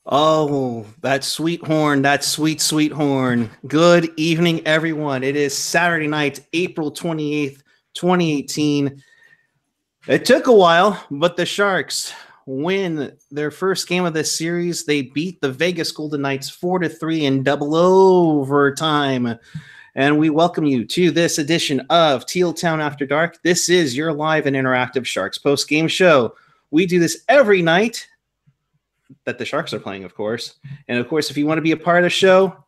Oh, that sweet horn, that sweet, sweet horn. Good evening, everyone. It is Saturday night, April 28th, 2018. It took a while, but the Sharks win their first game of this series. They beat the Vegas Golden Knights 4-3 in double overtime. And we welcome you to this edition of Teal Town After Dark. This is your live and interactive Sharks post-game show. We do this every night that the Sharks are playing, of course. And of course, if you want to be a part of the show,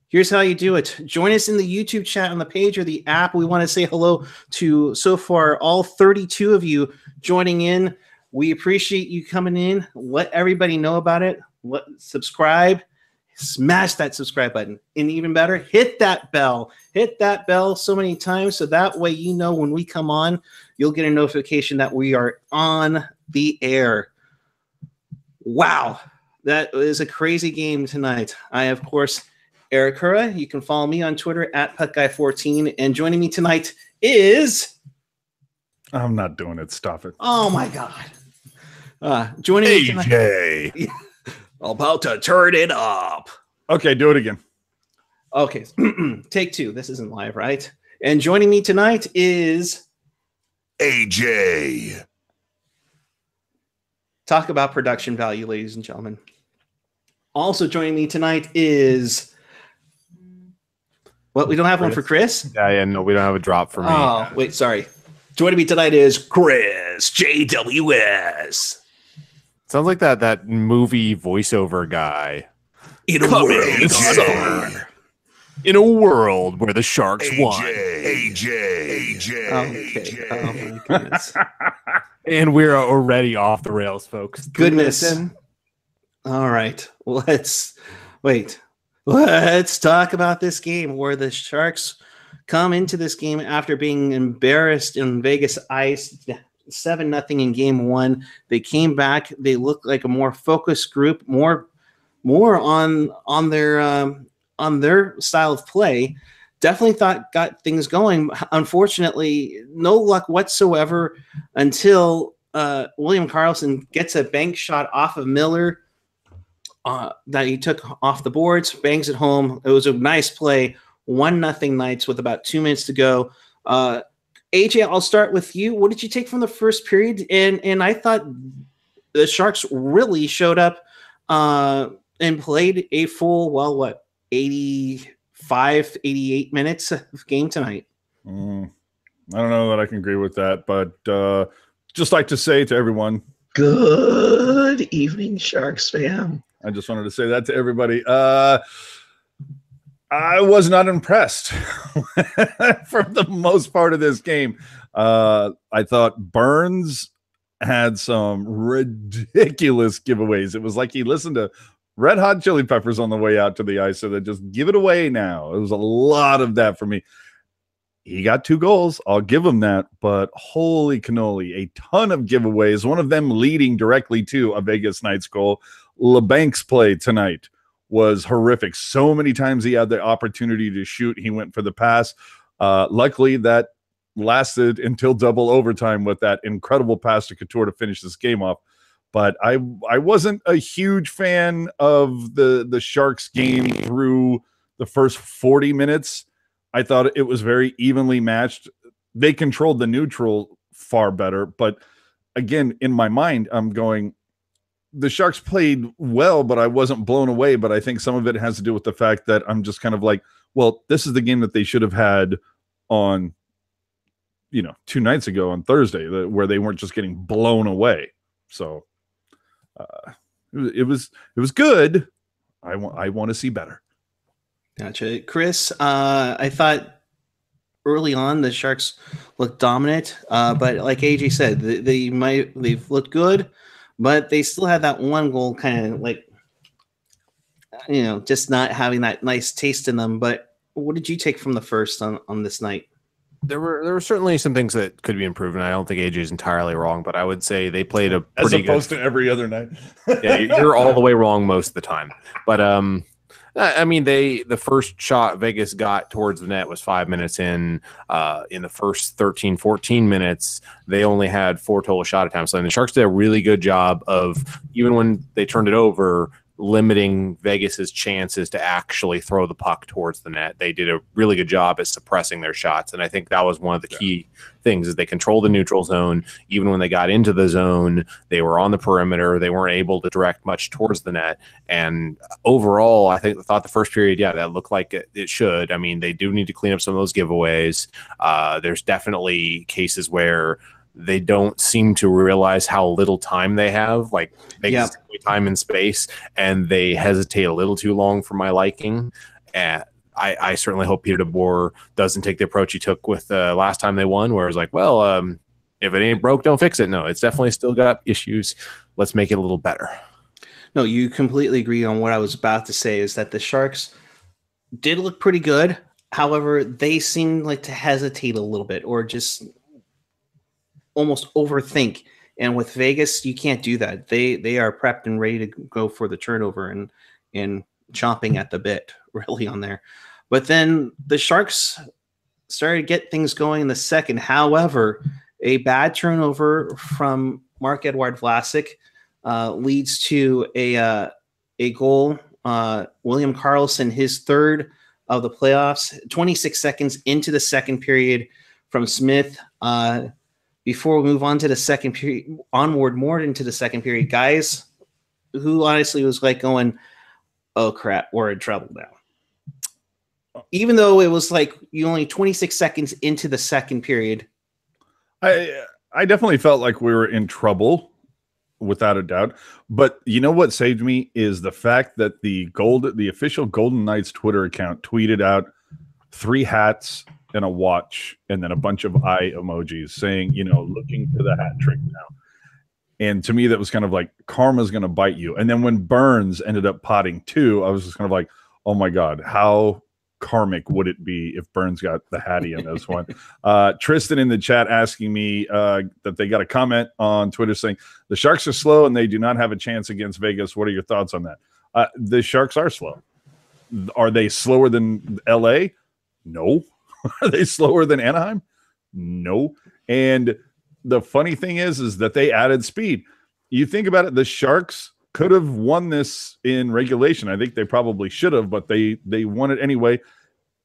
here's how you do it. Join us in the YouTube chat on the page or the app. We want to say hello to, so far, all 32 of you joining in. We appreciate you coming in. Let everybody know about it. Subscribe. Smash that subscribe button. And even better, hit that bell. Hit that bell so many times so that way you know when we come on, you'll get a notification that we are on the air. Wow, that is a crazy game tonight. I, of course, Eric Hura. You can follow me on Twitter at PuckGuy14. And joining me tonight is... I'm not doing it. Stop it. Oh, my God. Joining me tonight... AJ. About to turn it up. Okay, do it again. Okay, take two. This isn't live, right? And joining me tonight is... AJ. Talk about production value, ladies and gentlemen. Also joining me tonight is... What, we don't have one for Chris? Yeah, no, we don't have a drop for me. Oh, wait, sorry. Joining me tonight is Chris JWS. Sounds like that movie voiceover guy. In a world where the Sharks won. AJ. Okay. Oh, my goodness. And we're already off the rails, folks. Goodness. All right. Let's talk about this game where the Sharks come into this game after being embarrassed in Vegas ice 7-0 in game one. They came back. They looked like a more focused group, more on their style of play. Definitely got things going. Unfortunately, no luck whatsoever until William Karlsson gets a bank shot off of Miller that he took off the boards, bangs it home. It was a nice play. 1-0 Knights with about 2 minutes to go. AJ, I'll start with you. What did you take from the first period? And I thought the Sharks really showed up and played a full, 85, 88 minutes of game tonight. I don't know that I can agree with that, but just like to say to everyone, good evening, Sharks fam. I just wanted to say that to everybody. I was not impressed for the most part of this game. I thought Burns had some ridiculous giveaways. It was like he listened to Red Hot Chili Peppers on the way out to the ice, so they just give it away now. It was a lot of that for me. He got 2 goals. I'll give him that, but holy cannoli, a ton of giveaways, one of them leading directly to a Vegas Knights goal. LeBank's play tonight was horrific. So many times he had the opportunity to shoot. He went for the pass. Luckily, that lasted until double overtime with that incredible pass to Couture to finish this game off. But I wasn't a huge fan of the Sharks game through the first 40 minutes. I thought it was very evenly matched. They controlled the neutral far better. But again, in my mind, I'm going, the Sharks played well, but I wasn't blown away. But I think some of it has to do with the fact that I'm just kind of like, well, this is the game that they should have had on, 2 nights ago on Thursday, where they weren't just getting blown away. So it was good. I want to see better. Gotcha. Chris, I thought early on the Sharks looked dominant, but like AJ said, they've looked good, but they still had that one goal kind of like, just not having that nice taste in them. But what did you take from the first on this night? There were certainly some things that could be improved, and I don't think AJ is entirely wrong, but I would say they played a as pretty opposed good, to every other night. Yeah, you're all the way wrong most of the time. But I mean, the first shot Vegas got towards the net was 5 minutes in. In the first 13, 14 minutes, they only had 4 total shot attempts. And the Sharks did a really good job of, even when they turned it over, limiting Vegas's chances to actually throw the puck towards the net. They did a really good job at suppressing their shots, and I think that was one of the key things is they controlled the neutral zone. Even when they got into the zone, they were on the perimeter. They weren't able to direct much towards the net. And overall, I thought the first period, that looked like it should. I mean, they do need to clean up some of those giveaways. There's definitely cases where they don't seem to realize how little time they have, like time and space, and they hesitate a little too long for my liking. And I certainly hope Peter DeBoer doesn't take the approach he took with last time they won, where it was like, well, if it ain't broke, don't fix it. No, it's definitely still got issues. Let's make it a little better. No, you completely agree on what I was about to say, is that the Sharks did look pretty good. However, they seemed like to hesitate a little bit or just almost overthink. And with Vegas, you can't do that. They are prepped and ready to go for the turnover and chomping at the bit really on there. But then the Sharks started to get things going in the second. However, a bad turnover from Marc-Edouard Vlasic leads to a goal. William Karlsson, his third of the playoffs, 26 seconds into the second period from Smith. Before we move on to the second period, onward more into the second period, guys, who honestly was like going, oh crap, we're in trouble now. Even though it was like you only 26 seconds into the second period. I definitely felt like we were in trouble, without a doubt. But you know what saved me is the fact that the official Golden Knights Twitter account tweeted out 3 hats and a watch and then a bunch of eye emojis saying, looking for the hat trick now. And to me, that was kind of like karma's going to bite you. And then when Burns ended up potting 2, I was just kind of like, oh my God, how karmic would it be if Burns got the Hattie in this one? Tristan in the chat asking me that they got a comment on Twitter saying the Sharks are slow and they do not have a chance against Vegas. What are your thoughts on that? The Sharks are slow. Are they slower than LA? No. Are they slower than Anaheim? No. And the funny thing is that they added speed. You think about it, the Sharks could have won this in regulation. I think they probably should have, but they won it anyway.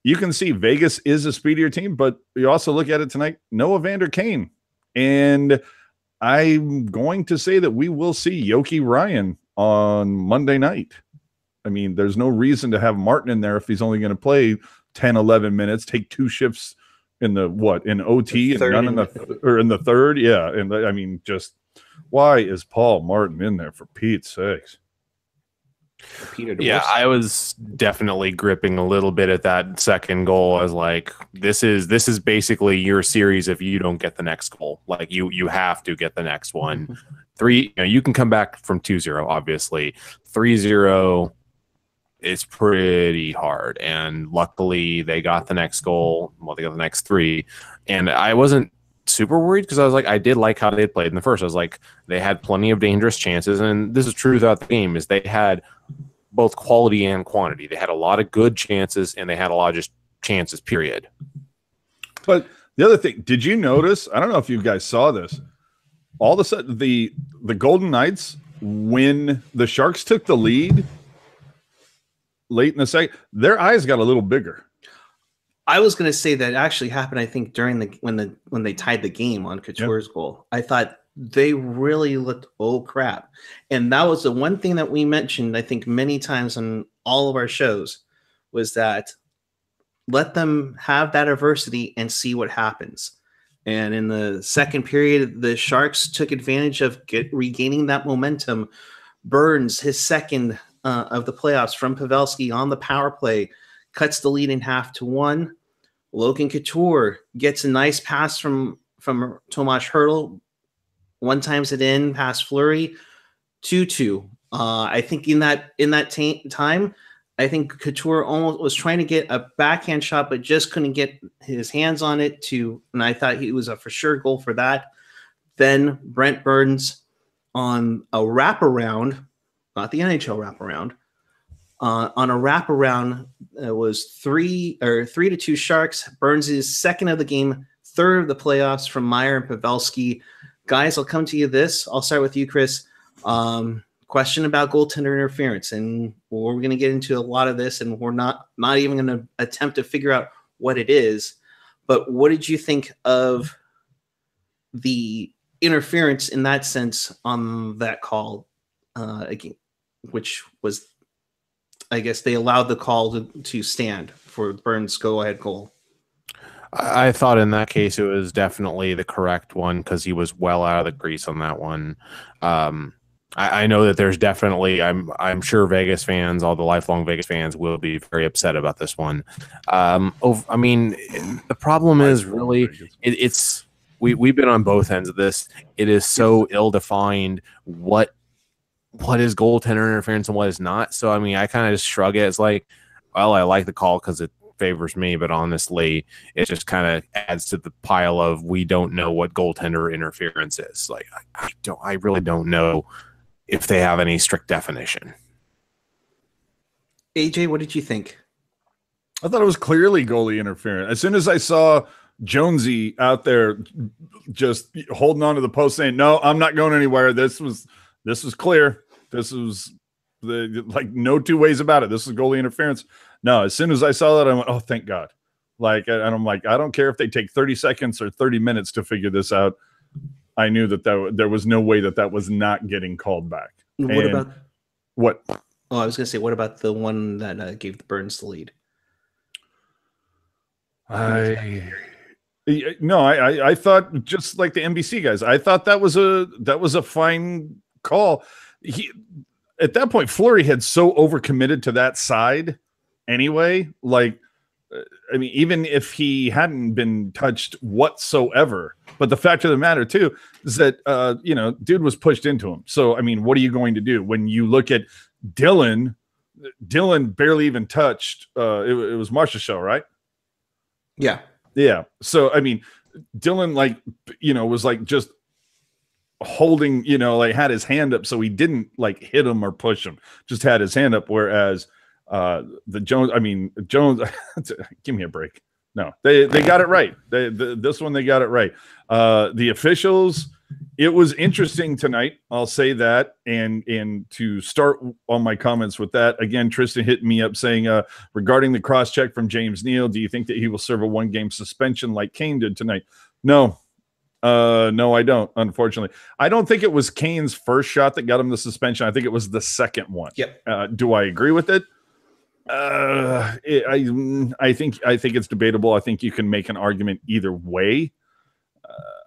You can see Vegas is a speedier team, but you also look at it tonight, no Evander Kane. And I'm going to say that we will see Yoki Ryan on Monday night. I mean, there's no reason to have Martin in there if he's only going to play 10, 11 minutes, take 2 shifts in in OT and none in the third. Yeah. And I mean, just why is Paul Martin in there, for Pete's sakes? Yeah, I was definitely gripping a little bit at that second goal. I was like, this is basically your series if you don't get the next goal. Like you have to get the next one. 3, you can come back from 2-0, obviously. 3-0, it's pretty hard. And luckily they got the next goal. Well, they got the next 3. And I wasn't super worried because I was like, I did like how they played in the first. I was like, they had plenty of dangerous chances. And this is true throughout the game, is they had both quality and quantity. They had a lot of good chances and they had a lot of just chances, period. But the other thing, did you notice, I don't know if you guys saw this, all of a sudden the Golden Knights, when the Sharks took the lead late in the second, their eyes got a little bigger. I was going to say that actually happened, I think, during when they tied the game on Couture's goal. I thought they really looked, oh crap. And that was the one thing that we mentioned, I think, many times on all of our shows, was that let them have that adversity and see what happens. And in the second period, the Sharks took advantage of regaining that momentum. Burns, his second of the playoffs from Pavelski on the power play, cuts the lead in half to 1. Logan Couture gets a nice pass from Tomas Hertl, one-times it in past Fleury, 2-2. I think in that time, I think Couture almost was trying to get a backhand shot, but just couldn't get his hands on it. And I thought he was a for sure goal for that. Then Brent Burns on a wraparound, not the NHL wraparound, on a wraparound, it was 3-2 Sharks. Burns is second of the game, third of the playoffs from Meyer and Pavelski. Guys, I'll come to you this. I'll start with you, Chris. question about goaltender interference, and we're going to get into a lot of this, and we're not even going to attempt to figure out what it is. But what did you think of the interference in that sense on that call, again, which was, I guess, they allowed the call to stand for Burns' go-ahead goal? I thought in that case it was definitely the correct one because he was well out of the crease on that one. I know that there's definitely, I'm sure Vegas fans, all the lifelong Vegas fans, will be very upset about this one. I mean, the problem is really we've been on both ends of this. It is so ill-defined what is goaltender interference and what is not. So I mean, I kind of just shrug it. It's like, well, I like the call because it favors me, but honestly, it just kind of adds to the pile of we don't know what goaltender interference is. Like, I really don't know if they have any strict definition. AJ, what did you think? I thought it was clearly goalie interference. As soon as I saw Jonesy out there just holding on to the post saying, no, I'm not going anywhere. This was clear. This was like no two ways about it. This is goalie interference. No, as soon as I saw that, I went, oh, thank God. Like, and I'm like, I don't care if they take 30 seconds or 30 minutes to figure this out. I knew that there was no way that was not getting called back. What about what? Oh, I was going to say, what about the one that gave the Burns the lead? I thought, just like the NBC guys, I thought that was a fine call. At that point, Fleury had so overcommitted to that side anyway. Like, I mean, even if he hadn't been touched whatsoever, but the fact of the matter too is that dude was pushed into him. So I mean, what are you going to do when you look at Dylan? Dylan barely even touched. It was Marsha's show, right? Yeah. So I mean, Dylan, like, was like just holding, like had his hand up, so he didn't like hit him or push him. Just had his hand up. Whereas Jones, give me a break. No, they got it right. This one they got it right. The officials, it was interesting tonight. I'll say that. And to start on my comments with that, again, Tristan hit me up saying, regarding the cross check from James Neal, do you think that he will serve a 1-game suspension like Kane did tonight? No, I don't. Unfortunately, I don't think it was Kane's first shot that got him the suspension. I think it was the second one. Yep. Do I agree with it? I think it's debatable. I think you can make an argument either way.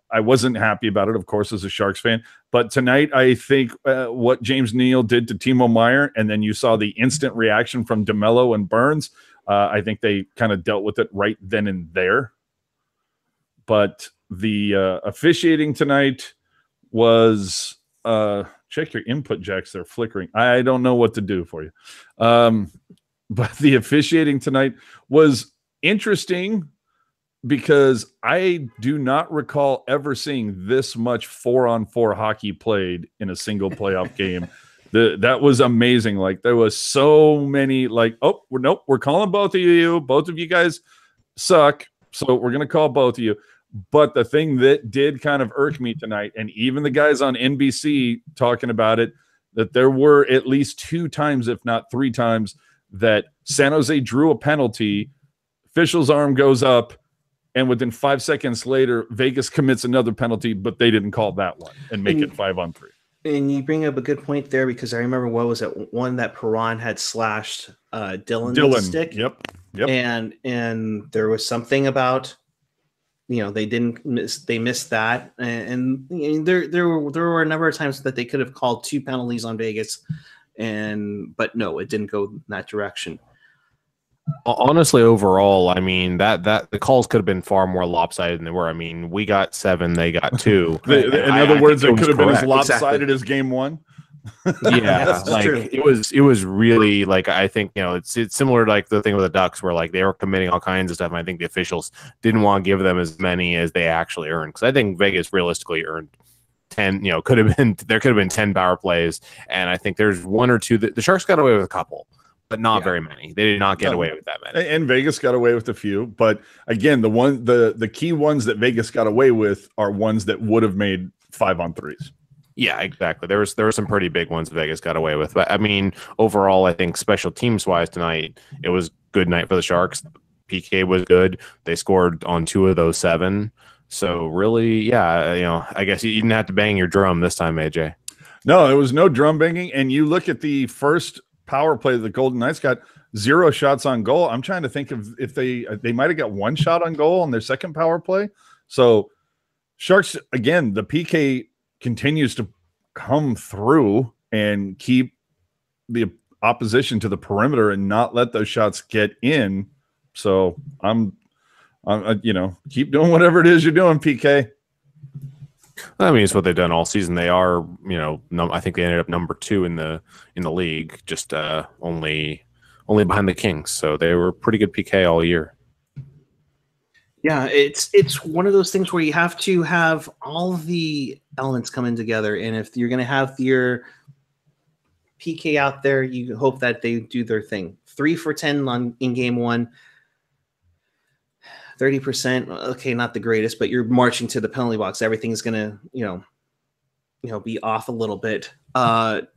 I wasn't happy about it, of course, as a Sharks fan. But tonight, I think what James Neal did to Timo Meier, and then you saw the instant reaction from DeMello and Burns, I think they kind of dealt with it right then and there. But the officiating tonight was check your input jacks. They're flickering. I don't know what to do for you. But the officiating tonight was interesting because I do not recall ever seeing this much 4-on-4 hockey played in a single playoff game. That was amazing. Like, there was so many, like, we're calling both of you. Both of you guys suck, so we're going to call both of you. But the thing that did kind of irk me tonight, and even the guys on NBC talking about it, that there were at least 2 times, if not 3 times, that San Jose drew a penalty, official's arm goes up, and within 5 seconds later, Vegas commits another penalty, but they didn't call that one and make it 5-on-3. And you bring up a good point there, because I remember what was it, one that Perron had slashed Dylan's stick. Yep. And there was something about, they missed that, and there were a number of times that they could have called 2 penalties on Vegas, but no, it didn't go in that direction. Honestly, overall, I mean, that the calls could have been far more lopsided than they were. I mean, we got 7, they got 2. In other words, it could have been as lopsided as game 1. Yeah, like true. It was really, like, I think, it's similar to like the thing with the Ducks where like they were committing all kinds of stuff, and I think the officials didn't want to give them as many as they actually earned, because I think Vegas realistically earned 10. There could have been 10 power plays, and I think there's 1 or 2 that the Sharks got away with a couple, but not very many. They did not get away with that many. And Vegas got away with a few, but again, the key ones that Vegas got away with are ones that would have made 5-on-3s. Yeah, exactly. There were some pretty big ones Vegas got away with. But I mean, overall, I think special teams wise tonight, it was good night for the Sharks. PK was good. They scored on 2 of those 7. So really, yeah, I guess you didn't have to bang your drum this time, AJ. No, it was no drum banging. And you look at the first power play, the Golden Knights got 0 shots on goal. I'm trying to think of if they might have got 1 shot on goal on their second power play. So Sharks, again, the PK continues to come through and keep the opposition to the perimeter and not let those shots get in. So I'm keep doing whatever it is you're doing, PK. I mean, it's what they've done all season. They are, I think they ended up number 2 in the league, just only behind the Kings. So they were pretty good PK all year. Yeah, it's one of those things where you have to have all of the elements coming together, and if you're going to have your PK out there, you hope that they do their thing. 3 for 10 in game 1, 30%. Okay, not the greatest, but you're marching to the penalty box. Everything's going to, be off a little bit. Power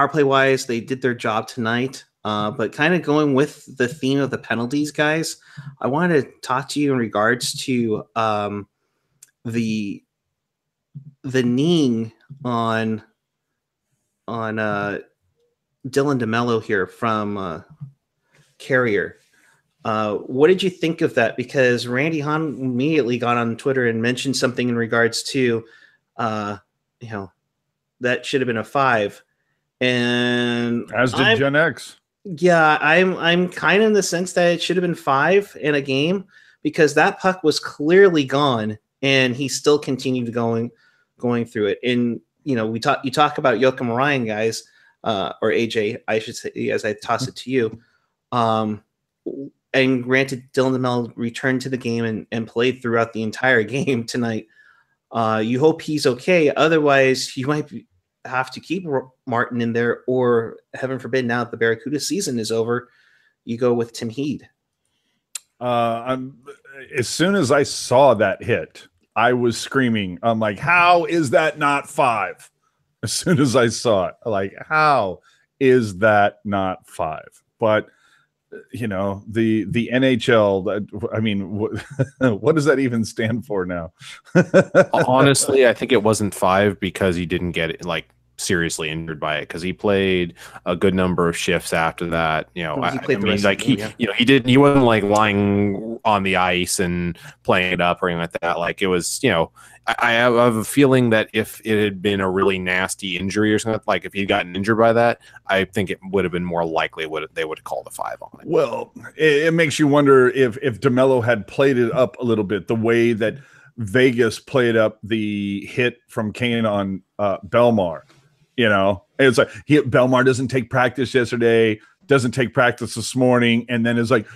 play wise, they did their job tonight. But kind of going with the theme of the penalties, guys, I wanted to talk to you in regards to the kneeing on Dylan DeMello here from Carrier. What did you think of that? Because Randy Hahn immediately got on Twitter and mentioned something in regards to, that should have been a 5, and as did Gen X. Yeah, I'm kind of in the sense that it should have been 5 in a game, because that puck was clearly gone and he still continued going through it. And you talk about Joakim Ryan, guys, or AJ, I should say, as I toss it to you. And granted, Dylan DeMello returned to the game and played throughout the entire game tonight. You hope he's okay. Otherwise, you might have to keep Martin in there, or heaven forbid, now that the Barracuda season is over, you go with Tim Heed. As soon as I saw that hit, I was screaming. I'm like, how is that not 5? As soon as I saw it, like, how is that not 5? But the NHL, I mean, what does that even stand for now? Honestly, I think it wasn't 5 because he didn't get it, seriously injured by it, because he played a good number of shifts after that. He wasn't lying on the ice and playing it up or anything like that. Like, it was, I have a feeling that if it had been a really nasty injury or something, like if he'd gotten injured by that, I think it would have been more likely they would have called a 5 on it. Well, it makes you wonder if DeMello had played it up a little bit, the way that Vegas played up the hit from Kane on Belmar. It's like Belmar doesn't take practice yesterday, doesn't take practice this morning, and then is like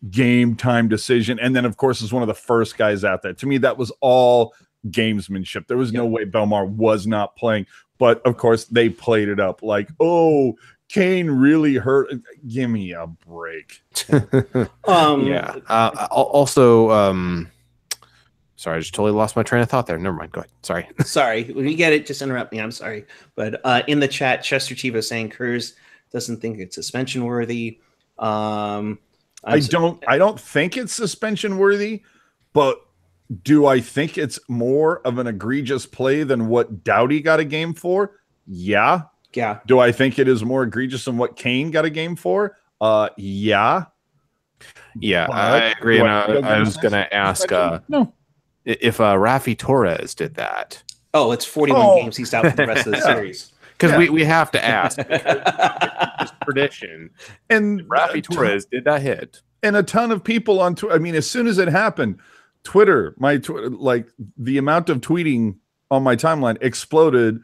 game time decision. And then, of course, is one of the first guys out there. To me, that was all gamesmanship. There was no way Belmar was not playing. But, of course, they played it up like, oh, Kane really hurt. Give me a break. Sorry, I just totally lost my train of thought there. Never mind. Go ahead. Sorry. Sorry. When you get it, just interrupt me. I'm sorry. But in the chat, Chester Chiva saying Kurz doesn't think it's suspension worthy. I don't think it's suspension worthy, but do I think it's more of an egregious play than what Doughty got a game for? Yeah. Yeah. Do I think it is more egregious than what Kane got a game for? Yeah. Yeah, I agree. And I was going to ask if Rafi Torres did that. Oh, it's 41 games. He's out for the rest of the series. Because we have to ask. It's tradition. And Rafi Torres did that hit. And a ton of people on Twitter. I mean, as soon as it happened, Twitter, like the amount of tweeting on my timeline exploded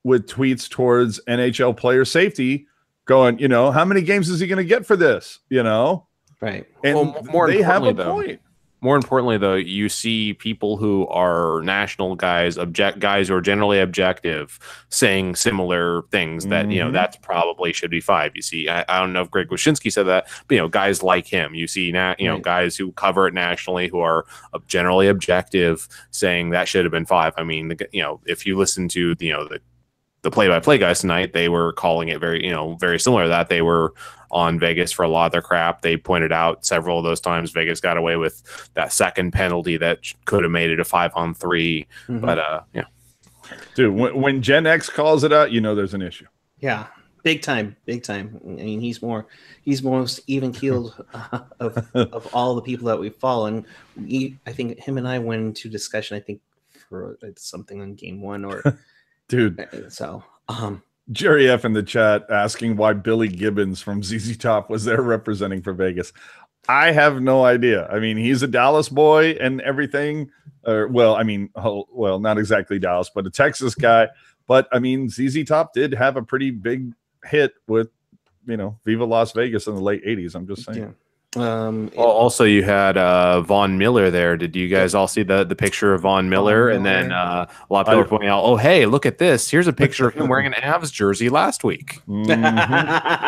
with tweets towards NHL player safety, going, how many games is he going to get for this? Right. And more they have a though, point. more importantly, though, you see people who are national guys who are generally objective saying similar things that, that's probably should be 5. You see, I don't know if Greg Wyshynski said that, but, guys like him, you see, guys who cover it nationally who are generally objective saying that should have been 5. I mean, if you listen to, the play-by-play guys tonight, they were calling it very, very similar to that. They were on Vegas for a lot of their crap. They pointed out several of those times Vegas got away with that second penalty that could have made it a 5-on-3. But dude, when Gen X calls it out, there's an issue. Yeah, big time. I mean, he's most even keeled of all the people that we follow, and I think him and I went into discussion. I think for something on game 1 or. Dude, so Jerry F in the chat asking why Billy Gibbons from ZZ Top was there representing for Vegas. I have no idea. I mean, he's a Dallas boy and everything. Not exactly Dallas, but a Texas guy. But I mean, ZZ Top did have a pretty big hit with, Viva Las Vegas in the late 80s. I'm just saying. Yeah. Also, you had Von Miller there. Did you guys all see the picture of Von Miller? And then a lot of people are pointing out, oh, hey, look at this. Here's a picture of him wearing an Avs jersey last week. Yeah,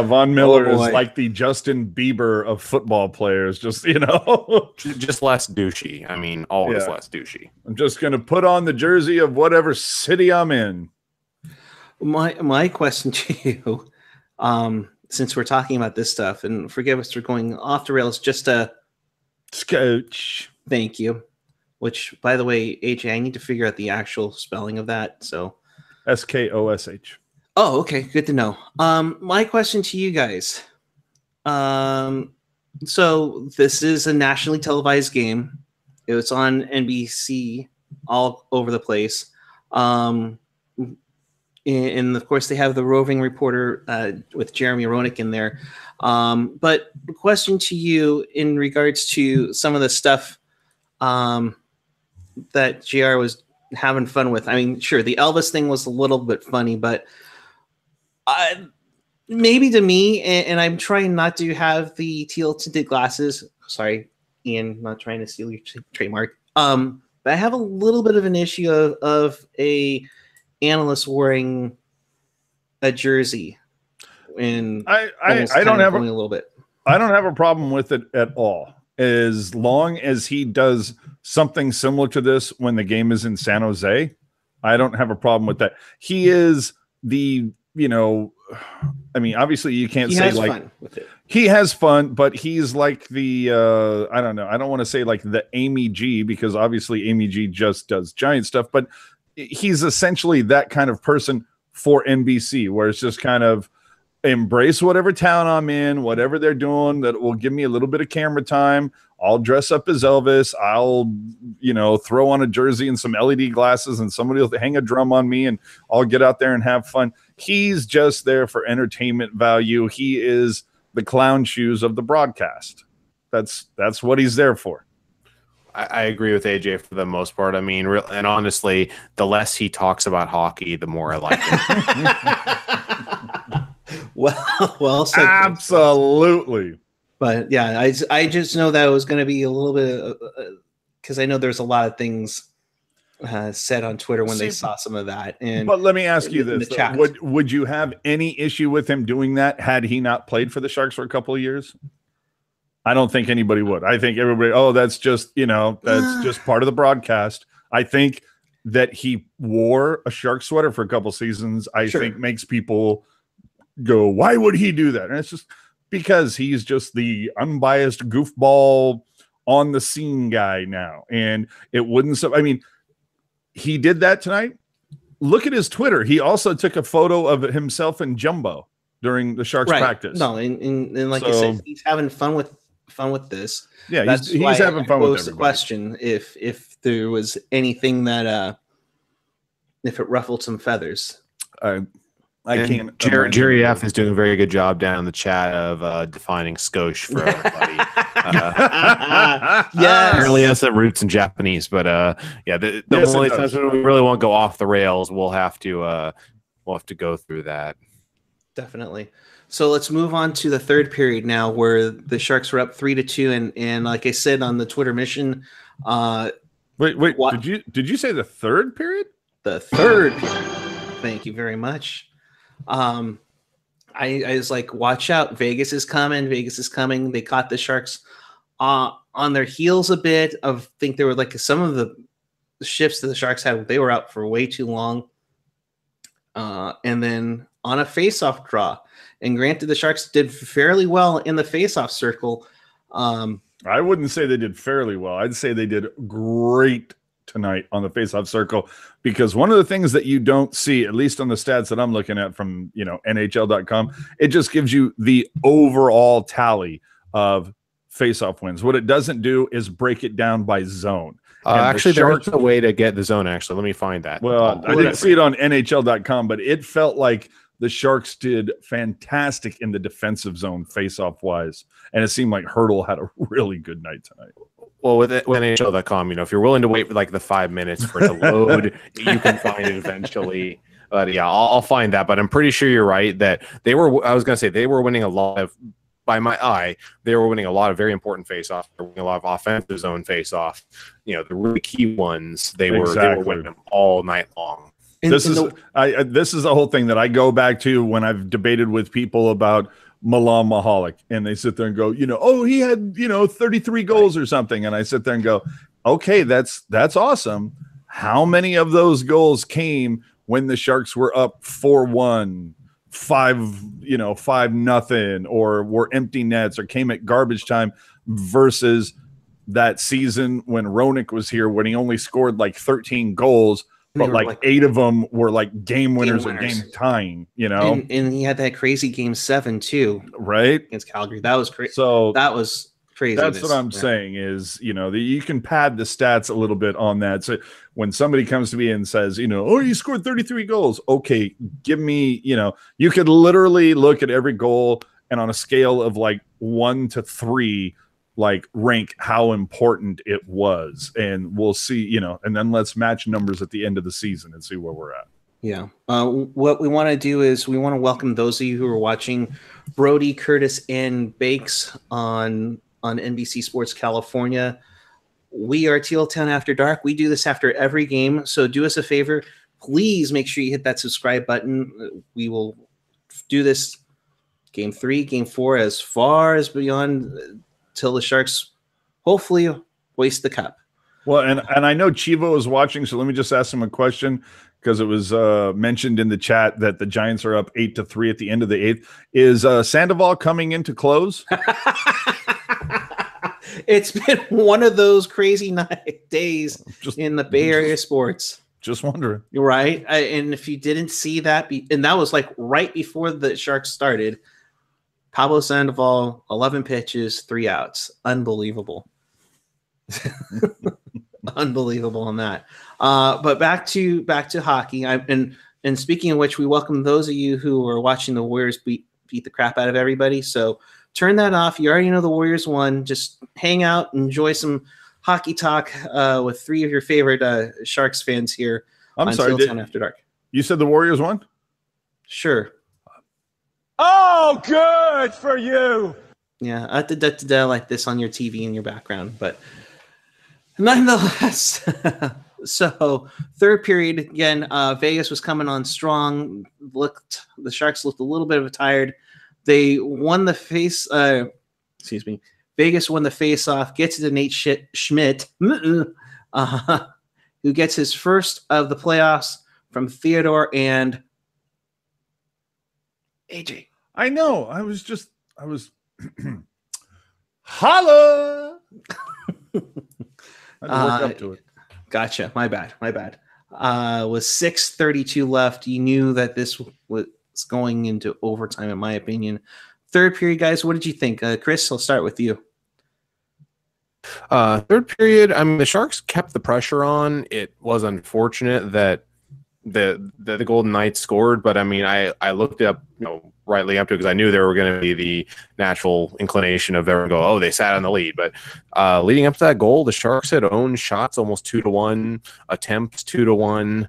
Von Miller is like the Justin Bieber of football players. Just, just less douchey. I mean, always less douchey. I'm just going to put on the jersey of whatever city I'm in. My question to you, since we're talking about this stuff, and forgive us for going off the rails, just a Scotch. Thank you. Which, by the way, AJ, I need to figure out the actual spelling of that. So, Skosh. Oh, okay, good to know. My question to you guys. So this is a nationally televised game. It was on NBC all over the place. And of course, they have the roving reporter with Jeremy Roenick in there. But the question to you in regards to some of the stuff that JR was having fun with. I mean, sure, the Elvis thing was a little bit funny, but maybe to me, and I'm trying not to have the teal tinted glasses. Sorry, Ian, not trying to steal your trademark. But I have a little bit of an issue of a analyst wearing a jersey, and I don't have a little bit. I don't have a problem with it at all, as long as he does something similar to this when the game is in San Jose. I don't have a problem with that. He is the, I mean, obviously you can't say like fun with it. He has fun, but he's like the I don't know. I don't want to say like the Amy G, because obviously Amy G just does giant stuff, but he's essentially that kind of person for NBC, where it's just kind of embrace whatever town I'm in, whatever they're doing that will give me a little bit of camera time. I'll dress up as Elvis. I'll, throw on a jersey and some LED glasses, and somebody will hang a drum on me, and I'll get out there and have fun. He's just there for entertainment value. He is the clown shoes of the broadcast. That's what he's there for. I agree with AJ for the most part. I mean, and honestly, the less he talks about hockey, the more I like it. well said. Absolutely. But yeah, I just know that it was going to be a little bit, because I know there's a lot of things said on Twitter when they saw some of that. But let me ask you this: would you have any issue with him doing that had he not played for the Sharks for a couple of years? I don't think anybody would. I think everybody, that's just, that's just part of the broadcast. I think that he wore a Shark sweater for a couple seasons, I think makes people go, why would he do that? And it's just because he's just the unbiased goofball on the scene guy now. And it wouldn't, I mean, he did that tonight. Look at his Twitter. He also took a photo of himself in Jumbo during the Sharks practice. No, and like I said, he's having fun with this. Yeah, he's having fun with everybody. The question if there was anything that if it ruffled some feathers. I can't. Jerry F is doing a very good job down in the chat of defining Skosh for everybody. Yeah, apparently has some roots in Japanese, but the only times when we really want to go off the rails, we'll have to go through that. Definitely. So let's move on to the third period now, where the Sharks were up 3-2, and like I said on the Twitter mission, Wait, what- did you say the third period? the third period. Thank you very much. I was like, watch out, Vegas is coming. Vegas is coming. They caught the Sharks on their heels a bit. I think there were like some of the shifts that the Sharks had. They were out for way too long. And then on a face-off draw. And granted, the Sharks did fairly well in the face-off circle. I wouldn't say they did fairly well. I'd say they did great tonight on the face-off circle, because one of the things that you don't see, at least on the stats that I'm looking at from NHL.com, it just gives you the overall tally of face-off wins. What it doesn't do is break it down by zone. Actually, there's a way to get the zone. Actually, let me find that. Well, I didn't see it on NHL.com, but it felt like the Sharks did fantastic in the defensive zone face-off wise, and it seemed like Hurdle had a really good night tonight. Well, with NHL.com, if you're willing to wait for like the 5 minutes for it to load, you can find it eventually. But yeah, I'll find that. But I'm pretty sure you're right that they were. I was going to say they were winning a lot of. By my eye, they were winning a lot of very important face-offs. They were winning a lot of offensive zone face-off. The really key ones. They were winning them all night long. This is a whole thing that I go back to when I've debated with people about Milan Mahalik, and they sit there and go, he had 33 goals or something, and I sit there and go, okay, that's awesome. How many of those goals came when the Sharks were up 4-1? 5-0, or were empty nets, or came at garbage time, versus that season when Roenick was here, when he only scored like 13 goals, but like 8 of them were like game winners or game tying, And he had that crazy game 7 too, right, against Calgary. That was crazy. So that was crazy. That's what I'm saying is, you can pad the stats a little bit on that. So when somebody comes to me and says, you scored 33 goals. Okay, give me, you could literally look at every goal and on a scale of like 1 to 3, like rank how important it was. And we'll see, and then let's match numbers at the end of the season and see where we're at. Yeah. What we want to do is we want to welcome those of you who are watching Brody, Curtis, and Bakes on NBC Sports California. We are Teal Town After Dark. We do this after every game, so do us a favor. Please make sure you hit that subscribe button. We will do this game 3, game 4, as far as beyond till the Sharks hopefully waste the cup. Well, and I know Chivo is watching, so let me just ask him a question, because it was mentioned in the chat that the Giants are up 8-3 at the end of the 8th. Is Sandoval coming in to close? It's been one of those crazy days in the Bay Area sports. Just wondering. You're right. And if you didn't see that, and that was like right before the Sharks started, Pablo Sandoval, 11 pitches, 3 outs. Unbelievable. Unbelievable on that. But back to hockey. And speaking of which, we welcome those of you who are watching the Warriors beat the crap out of everybody. So turn that off. You already know the Warriors won. Just hang out, enjoy some hockey talk with 3 of your favorite Sharks fans here. I'm sorry, After Dark. You said the Warriors won? Sure. Oh, good for you. Yeah, like this on your TV in your background, but nonetheless. So third period again, Vegas was coming on strong. The Sharks looked a little bit tired. They won the Vegas won the face-off, gets it to Nate Schmidt, who gets his first of the playoffs from Theodore and AJ. I know. I was holla. I had to work up to it. Gotcha. My bad. With 6:32 left, you knew that this was going into overtime, in my opinion. Third period, guys, what did you think? Chris, I'll start with you. Third period, the Sharks kept the pressure on. It was unfortunate that the Golden Knights scored, but I looked up, rightly up to it, because I knew there were going to be the natural inclination of everyone go, oh, they sat on the lead. But leading up to that goal, the Sharks had owned shots almost 2-1, attempts 2-1.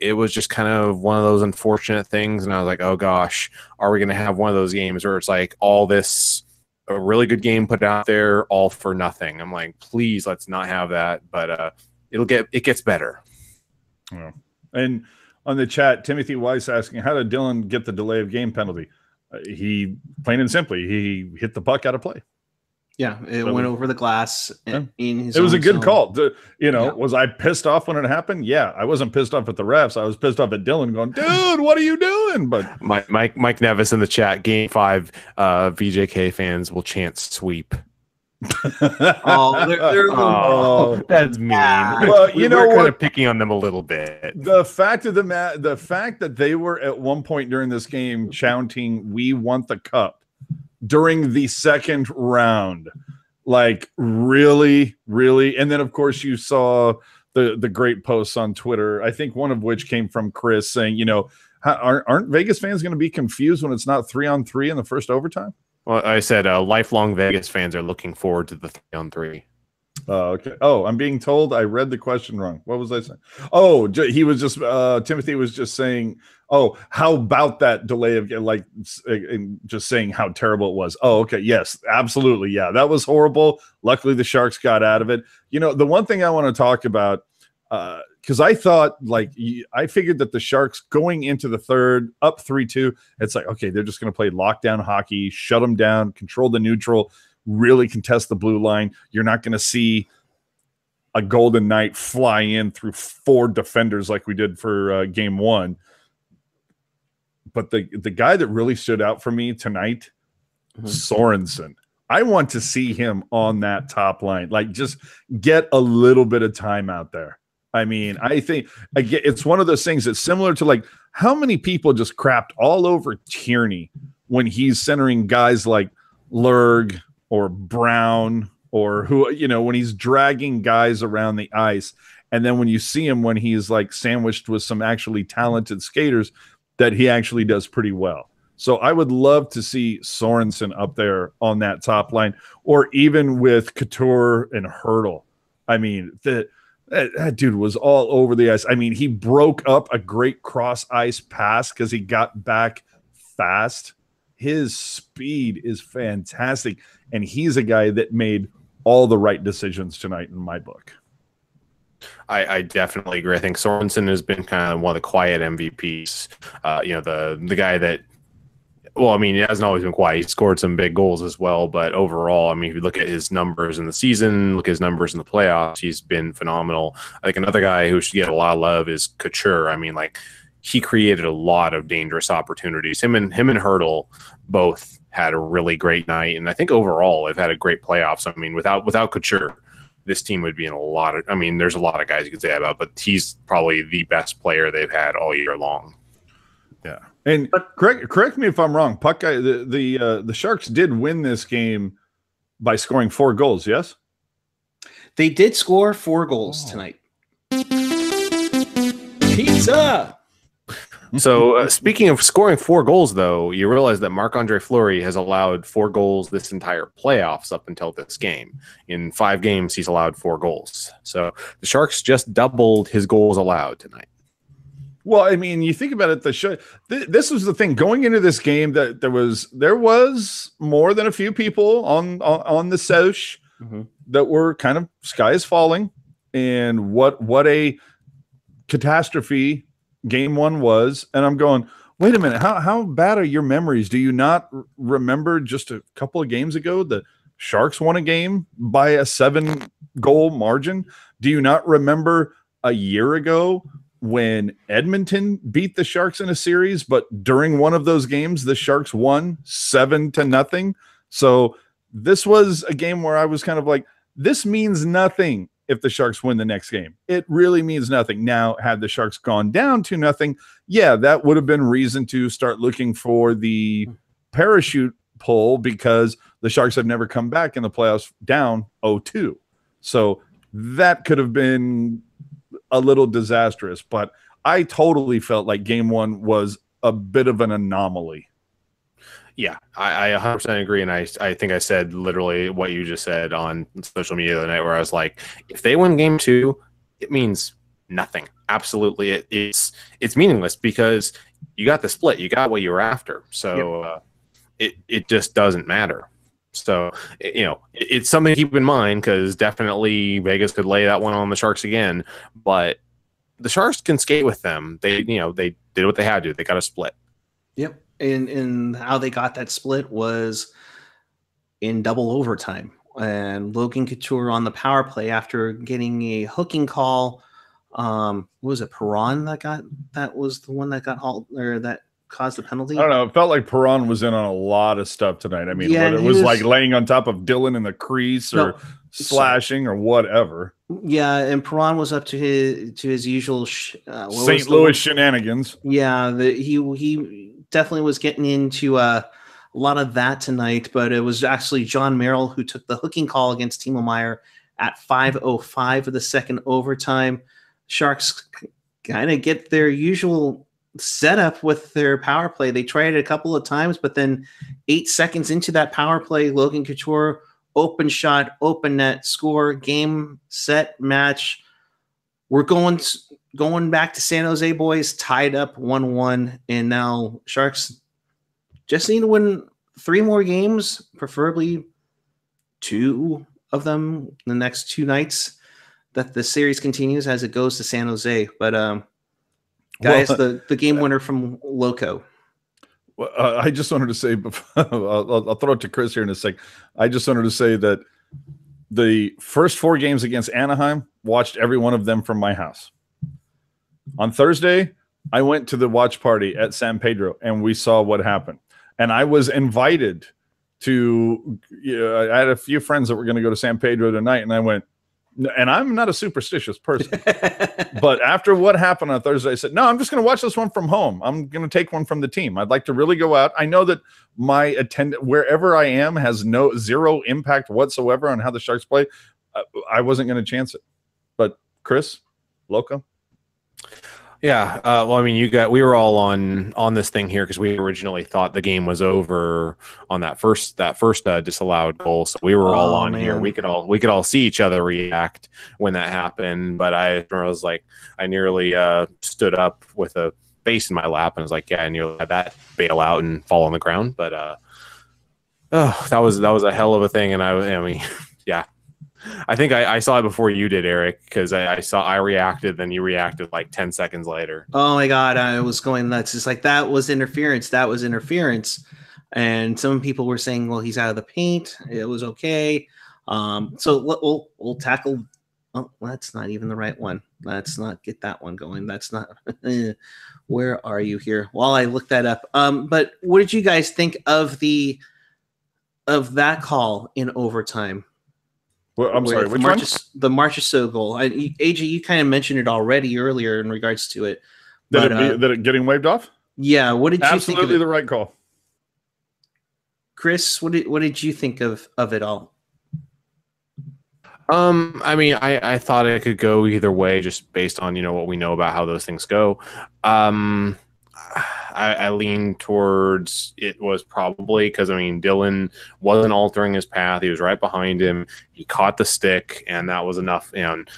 it was just kind of one of those unfortunate things. And I was like, oh gosh, are we going to have one of those games where it's like all this, a really good game put out there, all for nothing? I'm like, please, let's not have that. But it gets better. Yeah. And on the chat, Timothy Weiss asking, how did Dylan get the delay of game penalty? He, plain and simply, he hit the puck out of play. Yeah, it went over the glass. Yeah. In his it was a own good zone. call. Was I pissed off when it happened? Yeah, I wasn't pissed off at the refs. I was pissed off at Dylan going, dude, what are you doing? But Mike Nevis in the chat, Game 5, VJK fans will chant sweep. That's mean. Well, we're kind of picking on them a little bit. The fact that they were at one point during this game chanting, "We want the cup," during the second round, like really, and then of course you saw the great posts on Twitter. I think one of which came from Chris saying, aren't Vegas fans going to be confused when it's not 3-on-3 in the first overtime? Well, I said lifelong Vegas fans are looking forward to the 3-on-3. Okay. Oh, I'm being told I read the question wrong. What was I saying? Oh, he was just Timothy was just saying, oh, how about that delay of just saying how terrible it was. Oh, okay. Yes, absolutely. Yeah, that was horrible. Luckily, the Sharks got out of it. The one thing I want to talk about, because I thought, I figured that the Sharks going into the third up 3-2, it's like, okay, they're just going to play lockdown hockey, shut them down, control the neutral, really contest the blue line. You're not going to see a Golden Knight fly in through 4 defenders like we did for game 1. But the guy that really stood out for me tonight, Sorensen. I want to see him on that top line. Just get a little bit of time out there. I mean, I think it's one of those things that's similar to how many people just crapped all over Tierney when he's centering guys like Lurg or Brown or when he's dragging guys around the ice. And then when you see him when he's sandwiched with some actually talented skaters, that he actually does pretty well. So I would love to see Sorensen up there on that top line, or even with Couture and Hurdle. I mean, that dude was all over the ice. I mean, he broke up a great cross ice pass because he got back fast. His speed is fantastic, and he's a guy that made all the right decisions tonight in my book. I definitely agree. I think Sorensen has been kind of one of the quiet MVPs. The guy that, well, I mean, he hasn't always been quiet. He scored some big goals as well, but overall, I mean, if you look at his numbers in the season, look at his numbers in the playoffs, he's been phenomenal. I think another guy who should get a lot of love is Couture. I mean, he created a lot of dangerous opportunities. Him and Hurdle both had a really great night, and I think overall they've had a great playoffs. I mean, without Couture, this team would be in a lot of. I mean, there's a lot of guys you can say that about, but he's probably the best player they've had all year long. Yeah, and correct me if I'm wrong. Puck guy, the Sharks did win this game by scoring 4 goals. Yes, they did score 4 goals tonight. Pizza. So speaking of scoring 4 goals, though, you realize that Marc-Andre Fleury has allowed 4 goals this entire playoffs up until this game. In 5 games, he's allowed 4 goals. So the Sharks just doubled his goals allowed tonight. Well, I mean, you think about it. This was the thing going into this game, that there was more than a few people on the South that were kind of sky is falling, and what a catastrophe game 1 was. And I'm going, wait a minute, how bad are your memories? Do you not remember just a couple of games ago the Sharks won a game by a 7-goal margin? Do you not remember a year ago when Edmonton beat the Sharks in a series, but during one of those games the Sharks won 7-0? So this was a game where I was kind of like, this means nothing. If the Sharks win the next game, it really means nothing. Now, had the Sharks gone down 2-0, yeah, that would have been reason to start looking for the parachute pull, because the Sharks have never come back in the playoffs down 0-2. So that could have been a little disastrous, but I totally felt like game 1 was a bit of an anomaly. Yeah, I 100% agree, and I think I said literally what you just said on social media the other night, where I was like, if they win game 2, it means nothing, absolutely it's meaningless because you got the split, you got what you were after. So it just doesn't matter. So it's something to keep in mind because definitely Vegas could lay that one on the Sharks again, but the Sharks can skate with them. They they did what they had to. They got a split. Yep, and how they got that split was in double overtime. And Logan Couture on the power play after getting a hooking call. What was it, Perron that was the one that got hauled or that caused the penalty? I don't know. It felt like Perron was in on a lot of stuff tonight. I mean, Yeah, whether it was like laying on top of Dylan in the crease or slashing or whatever. Yeah, and Perron was up to his usual St. Louis shenanigans. Yeah, he definitely was getting into a lot of that tonight, but it was actually John Merrill who took the hooking call against Timo Meier at 5:05 of the second overtime. Sharks kind of get their usual setup with their power play. They tried it a couple of times, but then 8 seconds into that power play, Logan Couture, open shot, open net, score, game, set, match. We're going back to San Jose, boys, tied up 1-1, and now Sharks just need to win 3 more games, preferably 2 of them the next 2 nights that the series continues as it goes to San Jose. But guys, the game winner from Loco. Well, I just wanted to say, I'll throw it to Chris here in a sec. I just wanted to say that the first 4 games against Anaheim, watched every one of them from my house. On Thursday, I went to the watch party at San Pedro, and we saw what happened. And I was invited to, I had a few friends that were going to go to San Pedro tonight, and I went, and I'm not a superstitious person, but after what happened on Thursday, I said, no, I'm just going to watch this one from home. I'm going to take one from the team. I'd like to really go out. I know that my attendance, wherever I am, has zero impact whatsoever on how the Sharks play. I wasn't going to chance it. But Chris, Loco? Yeah, well, I mean, we were all on this thing here because we originally thought the game was over on that first disallowed goal. So we were all on here. We could all see each other react when that happened. But I was like, I nearly stood up with a base in my lap and was like, yeah, I nearly had that bail out and fall on the ground. But that was a hell of a thing. And I mean, yeah. I think I saw it before you did, Eric, because I reacted, then you reacted like 10 seconds later. Oh my God, I was going nuts. It's like that was interference. That was interference. And some people were saying, well, he's out of the paint. It was okay. So we'll tackle. Oh, that's not even the right one. Let's not get that one going. That's not. Where are you here? While I look that up. But what did you guys think of that call in overtime? Well, I'm sorry, which one? The Marchessault goal. AJ, you kind of mentioned it already earlier in regards to it. That it getting waved off? Yeah. What did you think? Absolutely the right call. Chris, what did you think of it all? I mean, I thought it could go either way just based on, what we know about how those things go. I lean towards it was probably because, I mean, Dylan wasn't altering his path. He was right behind him. He caught the stick, and that was enough. And,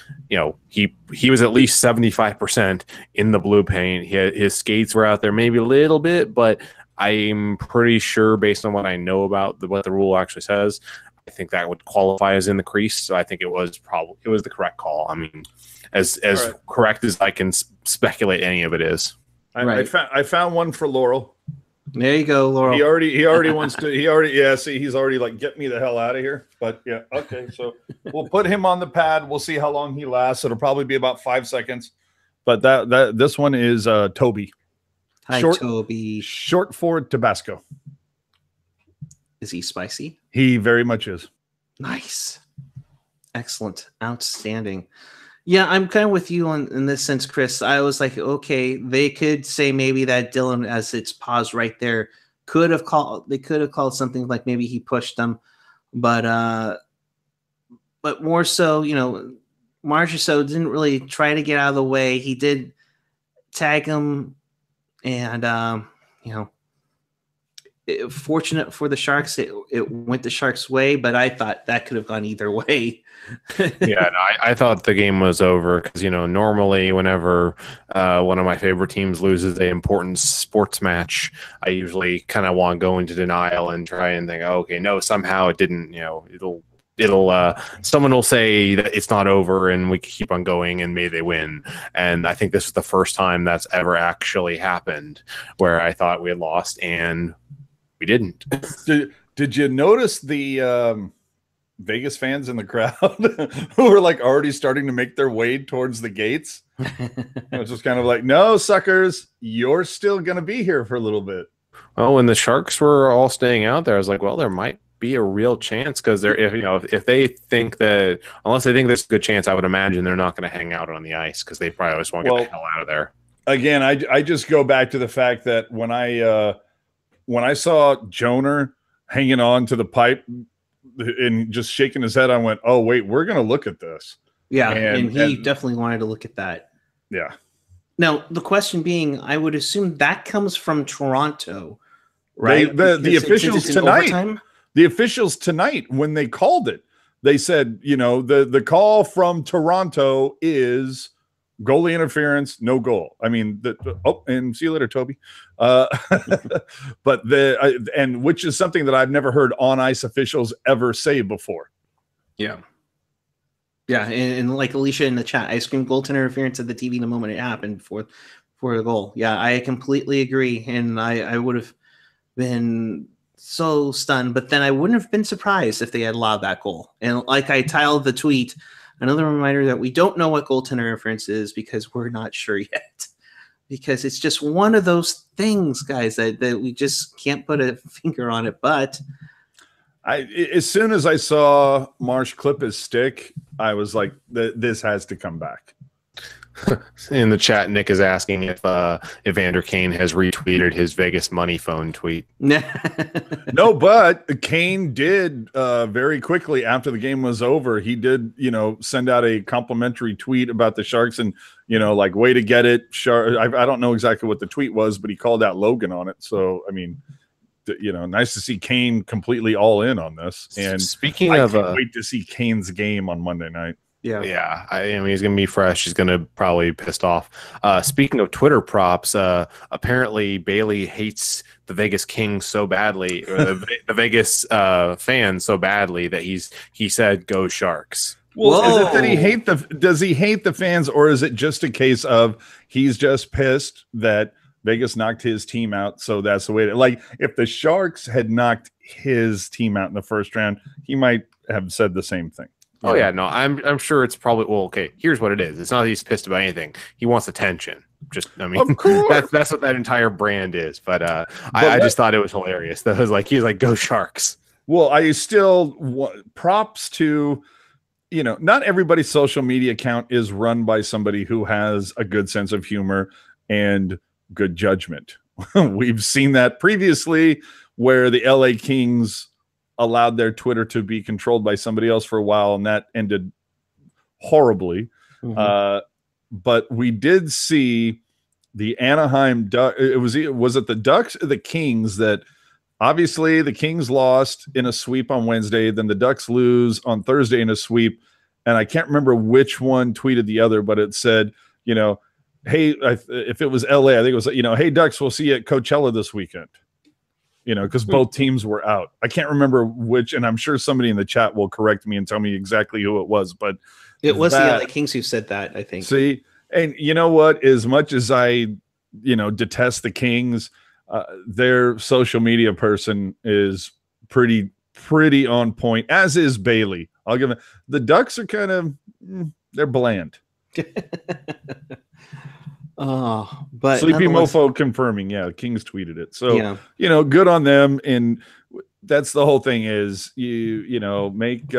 he was at least 75% in the blue paint. His skates were out there maybe a little bit, but I'm pretty sure based on what I know about what the rule actually says, I think that would qualify as in the crease. So I think it was the correct call. I mean, as right. Correct as I can speculate any of it is. I found one for Laurel. There you go, Laurel. He already wants to. He's already like, get me the hell out of here. But yeah, okay. So we'll put him on the pad. We'll see how long he lasts. It'll probably be about 5 seconds. But this one is Toby. Hi, Toby. Short for Tabasco. Is he spicy? He very much is. Nice. Excellent. Outstanding. Yeah, I'm kind of with you in this sense, Chris. I was like, okay, they could say maybe that Dylan, as it's paused right there, could have called something like maybe he pushed them, but more so, Marchessault didn't really try to get out of the way. He did tag him, and fortunate for the Sharks, it went the Sharks' way, but I thought that could have gone either way. Yeah, no, I thought the game was over because, normally whenever one of my favorite teams loses an important sports match, I usually kind of want to go into denial and try and think, oh, okay, no, somehow it didn't, it'll someone will say that it's not over and we can keep on going and may they win. And I think this is the first time that's ever actually happened where I thought we had lost and we didn't. Did you notice the Vegas fans in the crowd who were like already starting to make their way towards the gates? It was just kind of like, no, suckers, you're still going to be here for a little bit. Oh, when the Sharks were all staying out there, I was like, well, there might be a real chance because they're if they think that, unless they think there's a good chance, I would imagine they're not going to hang out on the ice because they probably just want to get the hell out of there. Again, I just go back to the fact that when I saw Joner hanging on to the pipe and just shaking his head, I went, oh, wait, we're going to look at this. Yeah, and he definitely wanted to look at that. Yeah. Now, the question being, I would assume that comes from Toronto, right? The officials tonight. The officials tonight, when they called it, they said, the call from Toronto is goalie interference, no goal. I mean, and see you later, Toby. But and which is something that I've never heard on ice officials ever say before. Yeah. Yeah. And like Alicia in the chat, I screamed goaltender interference at the TV the moment it happened for the goal. Yeah, I completely agree. And I would have been so stunned, but then I wouldn't have been surprised if they had allowed that goal. And like I tiled the tweet, another reminder that we don't know what goaltender interference is because we're not sure yet. Because it's just one of those things, guys, that we just can't put a finger on it. But as soon as I saw Marsh clip his stick, I was like, this has to come back. In the chat, Nick is asking if Evander Kane has retweeted his Vegas money phone tweet. No, but Kane did very quickly after the game was over. He did, send out a complimentary tweet about the Sharks and, like, way to get it. I don't know exactly what the tweet was, but he called out Logan on it. So, I mean, nice to see Kane completely all in on this. And speaking I of, can't wait to see Kane's game on Monday night. Yeah. I mean, he's going to be fresh. He's going to probably be pissed off. Speaking of Twitter props, apparently Bailey hates the Vegas Kings so badly, or the Vegas fans so badly that he said, "Go Sharks." Well, is it that does he hate the fans, or is it just a case of he's just pissed that Vegas knocked his team out? So that's the way like if the Sharks had knocked his team out in the first round, he might have said the same thing. Oh yeah, no, I'm sure it's probably okay. Here's what it is. It's not that he's pissed about anything. He wants attention. That's what that entire brand is. But I just thought it was hilarious. That was like he's like, "Go Sharks." Well, I still props to not everybody's social media account is run by somebody who has a good sense of humor and good judgment. We've seen that previously where the LA Kings allowed their Twitter to be controlled by somebody else for a while, and that ended horribly. Mm-hmm. But we did see the Anaheim Ducks. Was it the Ducks or the Kings that obviously the Kings lost in a sweep on Wednesday, then the Ducks lose on Thursday in a sweep, and I can't remember which one tweeted the other, but it said, hey, if it was LA, I think it was, hey, Ducks, we'll see you at Coachella this weekend. Because both teams were out. I can't remember which, and I'm sure somebody in the chat will correct me and tell me exactly who it was, but it was the LA Kings who said that, I think. See, and you know what? As much as I, detest the Kings, their social media person is pretty on point, as is Bailey. I'll give it. The Ducks are kind of, they're bland. But Sleepy Mofo confirming, Kings tweeted it. So good on them. And that's the whole thing is make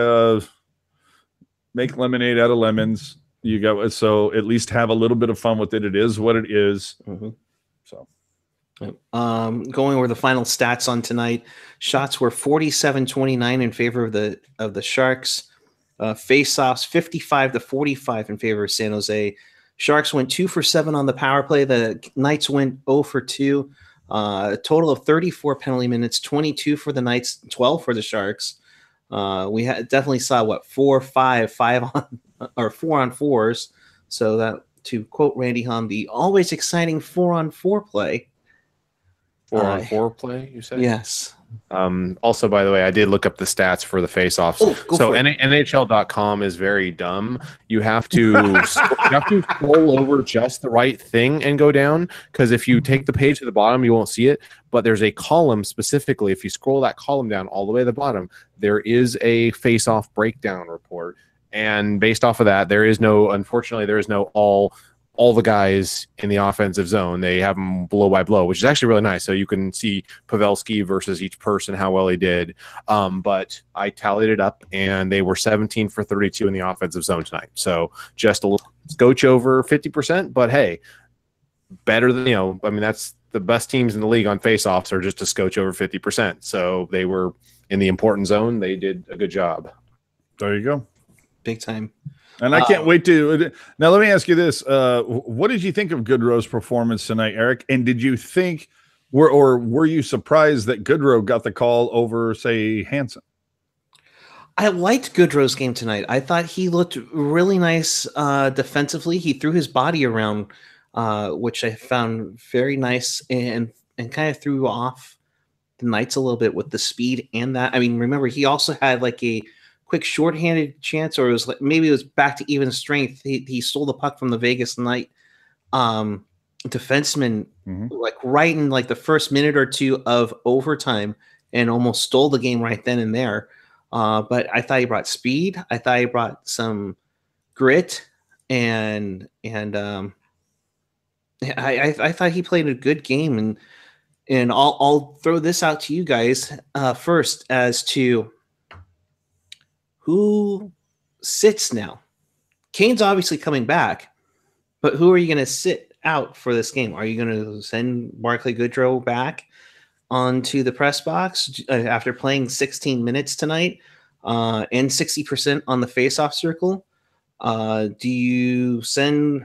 lemonade out of lemons. You got so at least have a little bit of fun with it. It is what it is. Mm-hmm. So going over the final stats on tonight, shots were 47-29 in favor of the Sharks. Face-offs 55-45 in favor of San Jose. Sharks went 2 for 7 on the power play. The Knights went 0 for 2. A total of 34 penalty minutes, 22 for the Knights, 12 for the Sharks. We definitely saw 5 on or 4-on-4s. So that, to quote Randy Hahn, the always exciting 4-on-4 play. 4-on-4 play, you say? Yes. Also, by the way, I did look up the stats for the face-offs. So NHL.com is very dumb. You have to scroll over just the right thing and go down, because if you take the page to the bottom, you won't see it. But there's a column specifically. If you scroll that column down all the way to the bottom, there is a face-off breakdown report. And based off of that, unfortunately, there is no all the guys in the offensive zone. They have them blow by blow, which is actually really nice. So you can see Pavelski versus each person, how well he did. But I tallied it up, and they were 17 for 32 in the offensive zone tonight. So just a little scotch over 50%. But hey, better than, that's the best teams in the league on faceoffs are just a scotch over 50%. So they were in the important zone. They did a good job. There you go. Big time. And I can't wait to – now let me ask you this. What did you think of Goodrow's performance tonight, Eric? And did you think were you surprised that Goodrow got the call over, say, Hansen? I liked Goodrow's game tonight. I thought he looked really nice defensively. He threw his body around, which I found very nice, and kind of threw off the Knights a little bit with the speed and that. I mean, remember, he also had like a quick shorthanded chance, or maybe it was back to even strength. He stole the puck from the Vegas Knight defenseman, like right in like the first minute or two of overtime, and almost stole the game right then and there. But I thought he brought speed. I thought he brought some grit, and I thought he played a good game. And I'll throw this out to you guys first as to who sits now. Kane's obviously coming back, but who are you going to sit out for this game? Are you going to send Barclay Goodrow back onto the press box after playing 16 minutes tonight and 60% on the faceoff circle? Do you send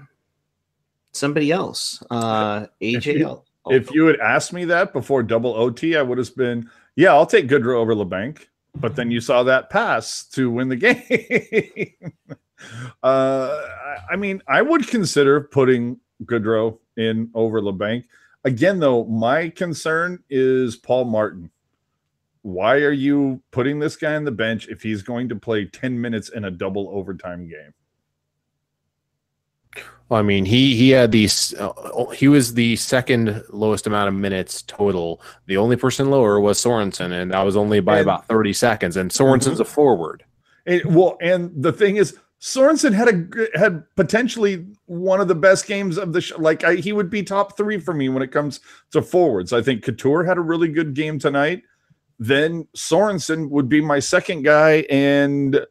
somebody else? AJ? If you had asked me that before double OT, I would have been, yeah, I'll take Goodrow over LeBanc. But then you saw that pass to win the game. I mean, I would consider putting Goodrow in over LeBanc. Again, though, my concern is Paul Martin. Why are you putting this guy on the bench if he's going to play 10 minutes in a double overtime game? Well, I mean, he had these. He was the second lowest amount of minutes total. The only person lower was Sorensen, and that was only by about 30 seconds. And Sorensen's a forward. And the thing is, Sorensen had potentially one of the best games of the he would be top 3 for me when it comes to forwards. I think Couture had a really good game tonight. Then Sorensen would be my second guy, and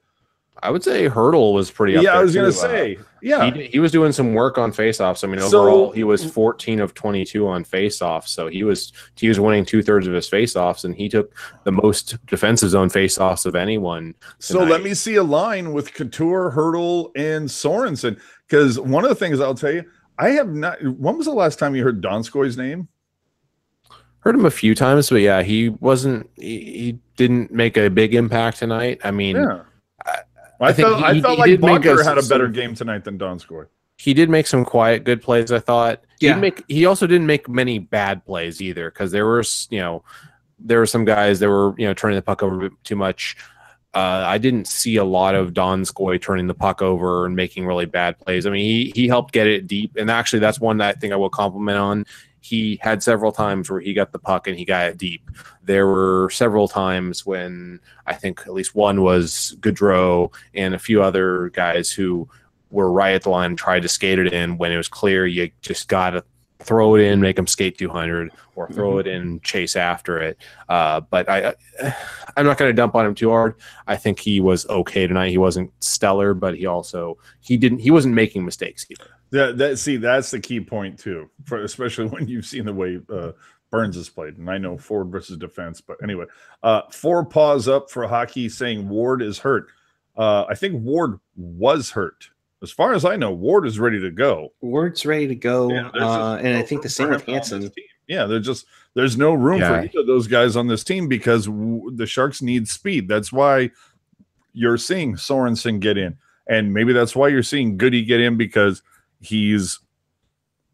I would say Hurdle was pretty up there. I was going to say, he was doing some work on faceoffs. I mean, overall, he was 14 of 22 on faceoffs. So he was winning 2/3 of his faceoffs, and he took the most defensive zone faceoffs of anyone tonight. So let me see a line with Couture, Hurdle, and Sorensen, because one of the things I'll tell you, I have not. When was the last time you heard Donskoy's name? Heard him a few times, but yeah, he wasn't. He didn't make a big impact tonight. I mean. Yeah. I felt like Bunker had a better game tonight than Donskoy. He did make some quiet, good plays, I thought. Yeah. He also didn't make many bad plays either, because there were some guys that were, turning the puck over too much. I didn't see a lot of Donskoy turning the puck over and making really bad plays. I mean, he helped get it deep, and actually that's one that I think I will compliment on. He had several times where he got the puck and he got it deep. There were several times when I think at least one was Goodrow and a few other guys who were right at the line and tried to skate it in when it was clear you just got to throw it in, make them skate 200, or throw it in, chase after it. But I'm not going to dump on him too hard. I think he was okay tonight. He wasn't stellar, but he wasn't making mistakes either. That's the key point too, especially when you've seen the way Burns has played. And I know forward versus defense, but anyway, 4 paws up for hockey saying Ward is hurt. I think Ward was hurt. As far as I know, Ward is ready to go. Ward's ready to go, Yeah, and I think the same with Hansen. Yeah, there's no room for either of those guys on this team because the Sharks need speed. That's why you're seeing Sorensen get in, and maybe that's why you're seeing Goody get in because he's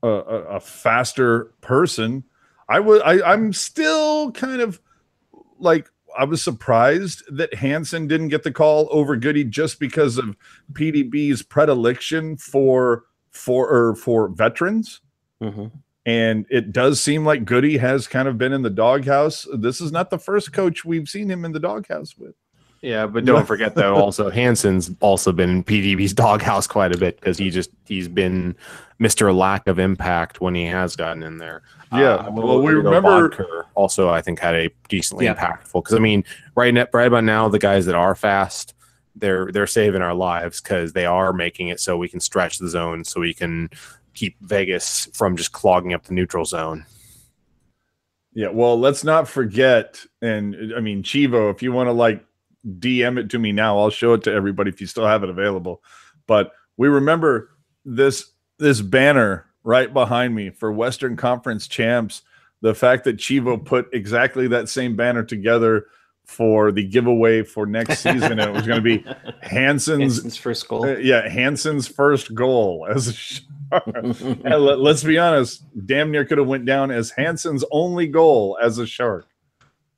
a faster person. I'm still kind of like I was surprised that Hansen didn't get the call over Goody just because of PDB's predilection for veterans. Mm-hmm. And it does seem like Goody has kind of been in the doghouse. This is not the first coach we've seen him in the doghouse with. Yeah, but don't forget though. Also, Hansen's also been in PDB's doghouse quite a bit because he's been Mr. Lack of Impact when he has gotten in there. Yeah, well, we remember Bodker also I think had a decently impactful because I mean right about now the guys that are fast they're saving our lives because they are making it so we can stretch the zone so we can keep Vegas from just clogging up the neutral zone. Yeah, well, let's not forget, and I mean Chivo, if you want to like DM it to me now, I'll show it to everybody if you still have it available. But we remember this banner right behind me for Western Conference champs. The fact that Chivo put exactly that same banner together for the giveaway for next season, and it was going to be Hansen's first goal. Hansen's first goal as a Shark. And let's be honest, damn near could have went down as Hansen's only goal as a Shark.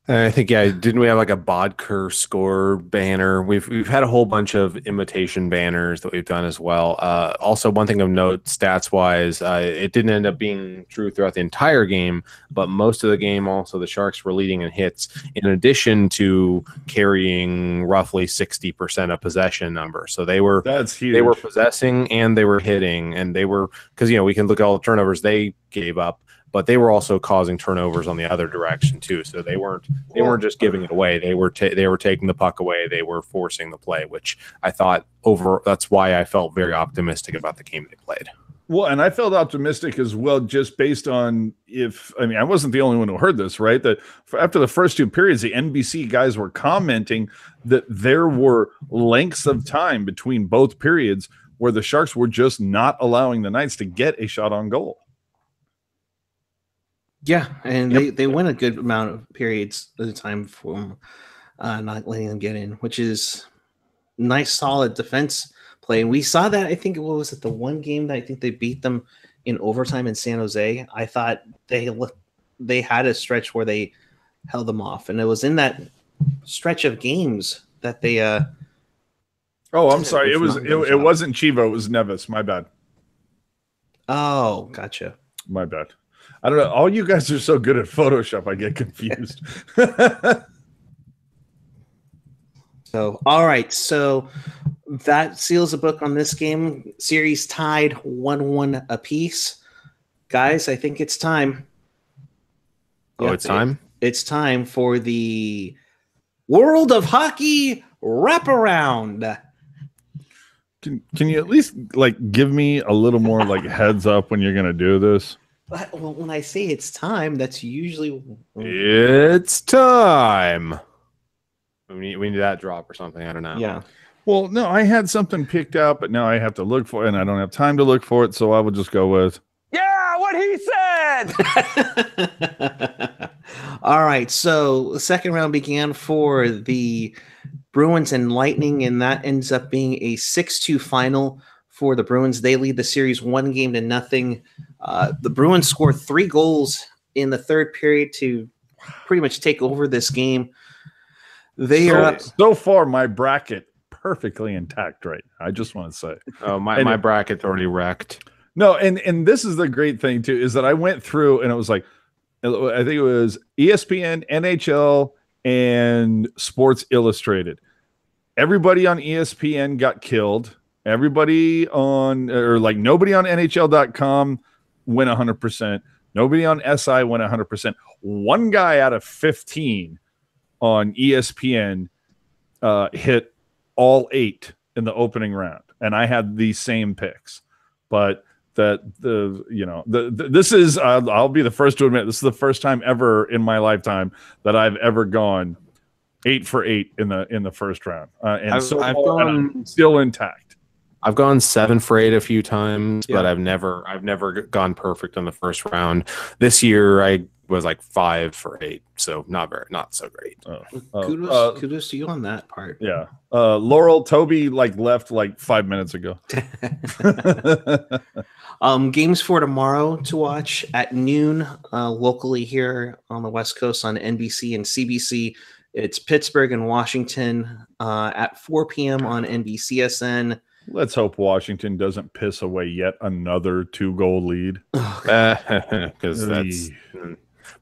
I think didn't we have like a Bodker score banner? We've had a whole bunch of imitation banners that we've done as well. Also, one thing of note, stats wise, it didn't end up being true throughout the entire game, but most of the game, also the Sharks were leading in hits, in addition to carrying roughly 60% of possession number. So that's huge. They were possessing and they were hitting, and they were because we can look at all the turnovers they gave up. But they were also causing turnovers on the other direction too. So they weren't just giving it away. They were taking the puck away. They were forcing the play, which I thought that's why I felt very optimistic about the game they played. Well, and I felt optimistic as well, just based on I wasn't the only one who heard this, right? That after the first two periods, the NBC guys were commenting that there were lengths of time between both periods where the Sharks were just not allowing the Knights to get a shot on goal. Yeah, and they win a good amount of periods at a time from not letting them get in, which is nice, solid defense play. And we saw that, I think, what was it, the one game that I think they beat them in overtime in San Jose? I thought they had a stretch where they held them off, and it was in that stretch of games that they oh, I'm sorry. It wasn't Chivo, it was Nevis. My bad. Oh, gotcha. My bad. I don't know. All you guys are so good at Photoshop, I get confused. So, all right. So that seals the book on this game. Series tied 1-1 apiece. Guys, I think it's time. Oh, it's time? It's time for the World of Hockey wraparound. Can you at least give me a little more heads up when you're going to do this? But when I say it's time, that's usually it's time. We need that drop or something. I don't know. Yeah. Well, no, I had something picked out, but now I have to look for it, and I don't have time to look for it, so I will just go with. Yeah, what he said. All right. So the second round began for the Bruins and Lightning, and that ends up being a 6-2 final for the Bruins. They lead the series 1-0. The Bruins score 3 goals in the third period to pretty much take over this game. They are up. So far, my bracket perfectly intact, right? I just want to say. Oh, my bracket's already wrecked. No, and this is the great thing too, is that I went through and it was I think it was ESPN, NHL, and Sports Illustrated. Everybody on ESPN got killed. Everybody on nobody on NHL.com went 100%. Nobody on SI went 100%. One guy out of 15 on ESPN hit all 8 in the opening round, and I had the same picks. But this is I'll be the first to admit, this is the first time ever in my lifetime that I've ever gone 8 for 8 in the first round, and I'm still intact. I've gone 7 for 8 a few times, but Yeah. I've never gone perfect in the first round. This year I was like 5 for 8, so not so great. Kudos to you on that part. Yeah. Laurel, Toby left 5 minutes ago. Games for tomorrow to watch at noon locally here on the West Coast on NBC and CBC. It's Pittsburgh and Washington at 4 p.m. on NBCSN. Let's hope Washington doesn't piss away yet another 2-goal lead. Because that's.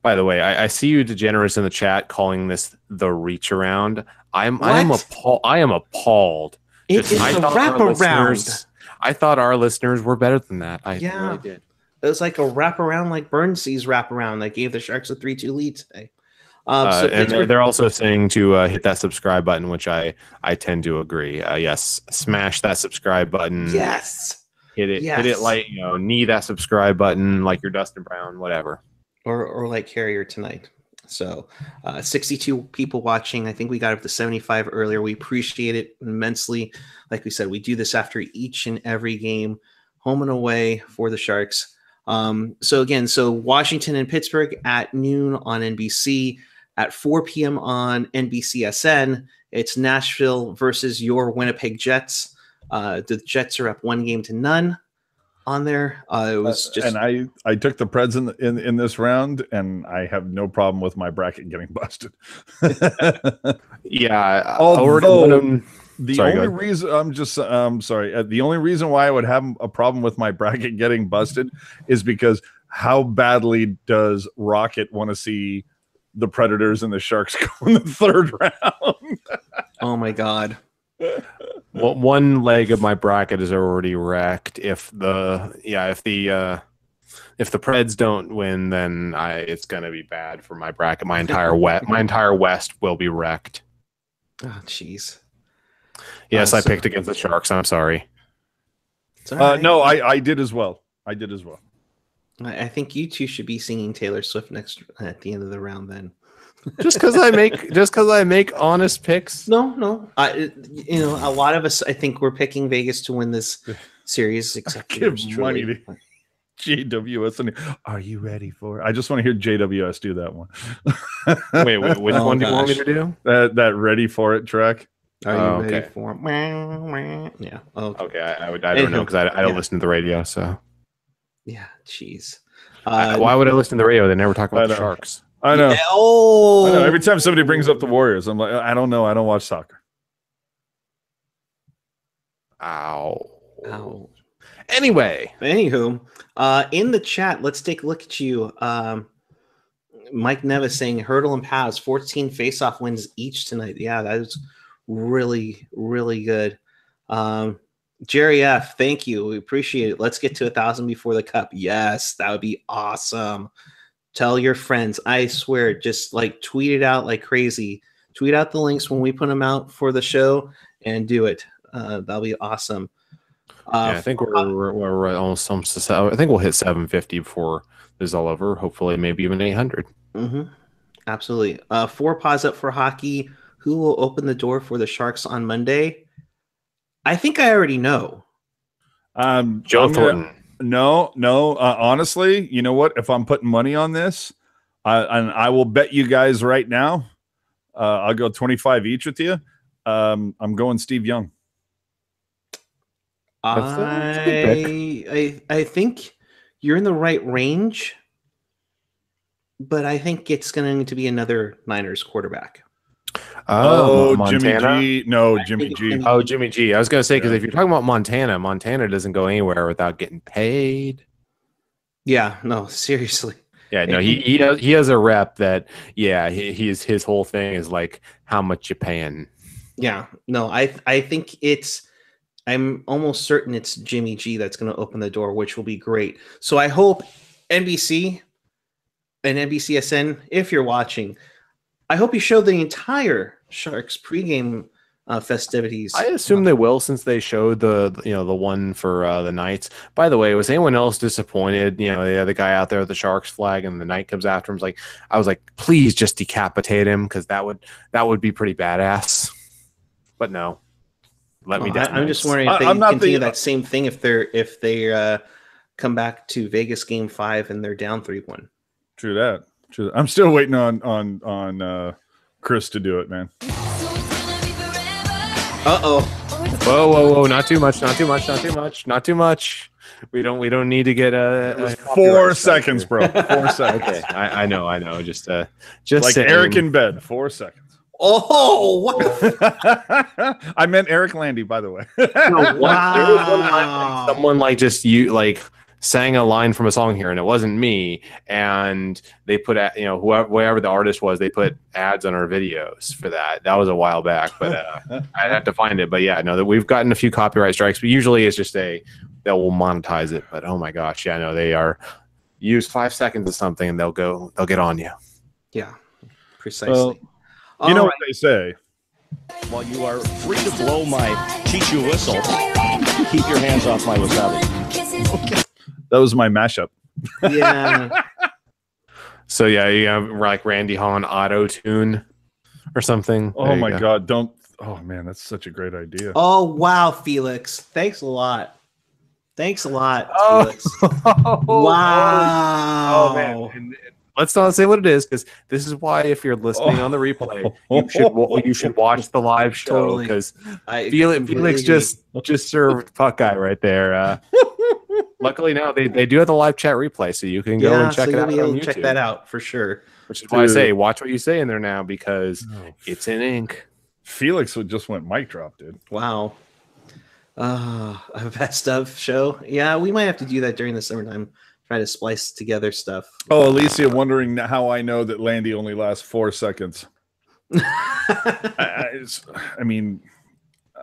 By the way, I see you degenerates in the chat calling this the reach around. I am appalled. It's a wraparound. I thought our listeners were better than that. I really did. It was like a wraparound, like Burnsy's wraparound that gave the Sharks a 3-2 lead today. And they're also saying to hit that subscribe button, which I tend to agree. Yes, smash that subscribe button. Yes, hit it. Hit it like knee that subscribe button like you're Dustin Brown, whatever. Or like Carrier tonight. So 62 people watching. I think we got up to 75 earlier. We appreciate it immensely. Like we said, we do this after each and every game, home and away for the Sharks. So Washington and Pittsburgh at noon on NBC, at 4 p.m. on NBCSN. It's Nashville versus your Winnipeg Jets. The Jets are up 1-0 on there. It was just, and I took the Preds in this round, and I have no problem with my bracket getting busted. Yeah, although the only reason the only reason why I would have a problem with my bracket getting busted is because how badly does Rocket want to see the Predators and the Sharks go in the third round? Oh my God. Well, one leg of my bracket is already wrecked. If the Preds don't win, then it's gonna be bad for my bracket. My entire West will be wrecked. Oh jeez. Yes, I picked against the Sharks. I'm sorry. Right. No, I did as well. I think you two should be singing Taylor Swift next at the end of the round then. Just because I make honest picks. No. A lot of us, I think, we're picking Vegas to win this series. Except give money to JWS. And are you ready for it? I just want to hear JWS do that one. Wait, which one do you want me to do? That ready for it track. Are you ready for it? Yeah. Okay. I don't know because I don't listen to the radio. So yeah, jeez. Why would I listen to the radio? They never talk about the Sharks. I know. Yeah, I know. Every time somebody brings up the Warriors, I'm like, I don't know. I don't watch soccer. Ow. Anywho, in the chat, let's take a look at you. Mike Nevis saying Hurdle and Paz 14 faceoff wins each tonight. Yeah, that is really, really good. Jerry F, thank you. We appreciate it. Let's get to 1,000 before the cup. Yes, that would be awesome. Tell your friends. I swear, just tweet it out like crazy. Tweet out the links when we put them out for the show and do it. That'll be awesome. I think we're almost. I think we'll hit 750 before this is all over. Hopefully, maybe even 800. Mm-hmm. Absolutely. 4 paws up for hockey. Who will open the door for the Sharks on Monday? I think I already know. Joe Thornton. No. Honestly, you know what? If I'm putting money on this, and I will bet you guys right now, I'll go 25 each with you. I'm going Steve Young. I think you're in the right range, but I think it's going to be another Niners quarterback. Montana? Jimmy G. No, Jimmy G. Oh, Jimmy G. I was going to say, because if you're talking about Montana doesn't go anywhere without getting paid. Yeah, no, seriously. Yeah, no, he has a rep that, his whole thing is like, how much you paying? Yeah, no, I think I'm almost certain it's Jimmy G that's going to open the door, which will be great. So I hope NBC and NBCSN, if you're watching, I hope you show the entire Sharks pregame festivities. I assume they will, since they showed the one for the Knights. By the way, was anyone else disappointed? The guy out there with the Sharks flag and the Knight comes after him. I was like, please just decapitate him, because that would be pretty badass. But no. let me down. I'm just wondering if they continue that same thing if they come back to Vegas Game 5 and they're down 3-1. True that. I'm still waiting on Chris to do it, man. Uh-oh. Whoa! Not too much. We don't need to get a 4 seconds, bro. 4 seconds. Okay, I know. Just like saying. Eric in bed. 4 seconds. Oh, what? I meant Eric Landy, by the way. Wow. Someone sang a line from a song here, and it wasn't me. And they put, whoever the artist was, they put ads on our videos for that. That was a while back, but I'd have to find it. But yeah, no, that we've gotten a few copyright strikes. But usually it's just they will monetize it. But oh my gosh, yeah, no, they are use 5 seconds of something, and they'll get on you. Yeah, precisely. Well, you know what they say. While you are free to blow my Chichu whistle, keep your hands off my wasabi. That was my mashup. Yeah. So yeah, you have like Randy Hahn auto tune or something. Oh my God! Don't. Oh man, that's such a great idea. Oh wow, Felix! Thanks a lot, Felix. Wow. Oh man. And let's not say what it is, because this is why, if you're listening on the replay, you should watch the live show, because Felix just served puck guy right there. Luckily now they do have the live chat replay, so you can go and check it out on YouTube. Check that out for sure. Which is why I say watch what you say in there now, because it's in ink. Felix just went mic drop, dude. Wow. A best of show. Yeah, we might have to do that during the summertime. Try to splice together stuff. Oh, Alicia wondering how I know that Landy only lasts 4 seconds. I mean,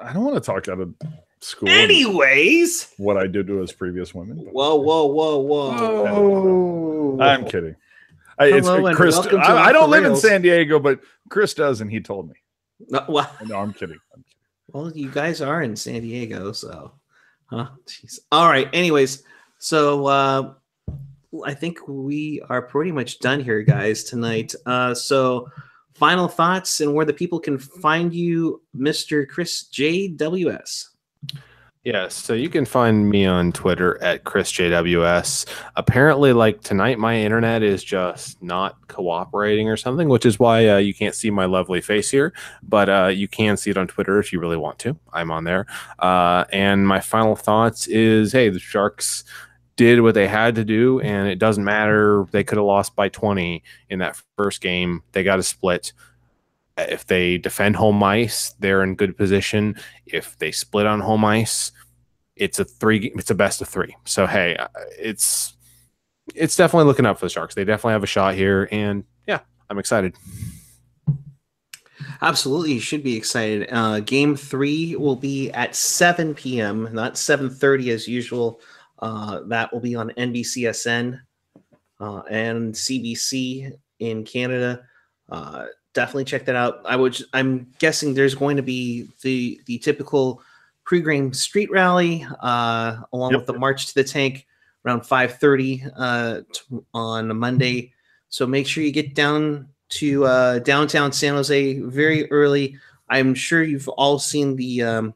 I don't want to talk out of school. Anyways, what I did to his previous women. Whoa. I'm kidding. It's Chris. I don't live in San Diego, but Chris does, and he told me. No, I'm kidding. Well, you guys are in San Diego, so. Jeez. All right. Anyways, so I think we are pretty much done here, guys, tonight. So final thoughts and where the people can find you, Mr. Chris JWS. Yes, so you can find me on Twitter at ChrisJWS. Apparently, like tonight, my internet is just not cooperating or something, which is why you can't see my lovely face here. But you can see it on Twitter if you really want to. I'm on there. And my final thoughts is, hey, the Sharks did what they had to do, and it doesn't matter. They could have lost by 20 in that first game. They got a split. If they defend home ice, they're in good position. If they split on home ice, it's a best of 3. So hey, it's definitely looking up for the Sharks. They definitely have a shot here, and yeah, I'm excited. Absolutely, you should be excited. Game 3 will be at 7 p.m., not 7:30 as usual. That will be on NBCSN and CBC in Canada. Definitely check that out. I'm guessing there's going to be the typical pre-game street rally along with the march to the tank around 5:30 on Monday. So make sure you get down to downtown San Jose very early. I'm sure you've all seen the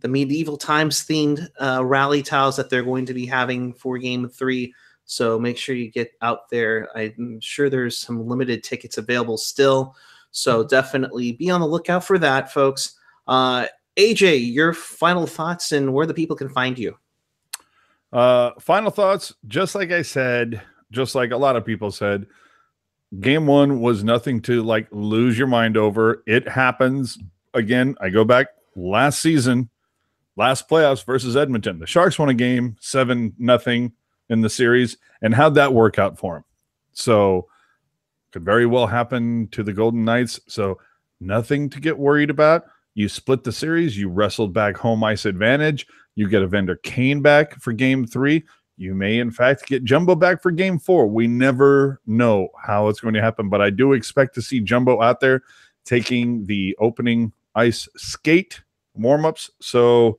medieval times themed rally tiles that they're going to be having for Game 3. So make sure you get out there. I'm sure there's some limited tickets available still. So definitely be on the lookout for that, folks. AJ, your final thoughts and where the people can find you. Final thoughts, just like I said, just like a lot of people said, Game 1 was nothing to like lose your mind over. It happens again. I go back last season, last playoffs versus Edmonton. The Sharks won a game 7-0 in the series. And how'd that work out for them? So could very well happen to the Golden Knights. So nothing to get worried about. You split the series. You wrestled back home ice advantage. You get Evander Kane back for Game 3. You may, in fact, get Jumbo back for Game 4. We never know how it's going to happen, but I do expect to see Jumbo out there taking the opening ice skate warm-ups. So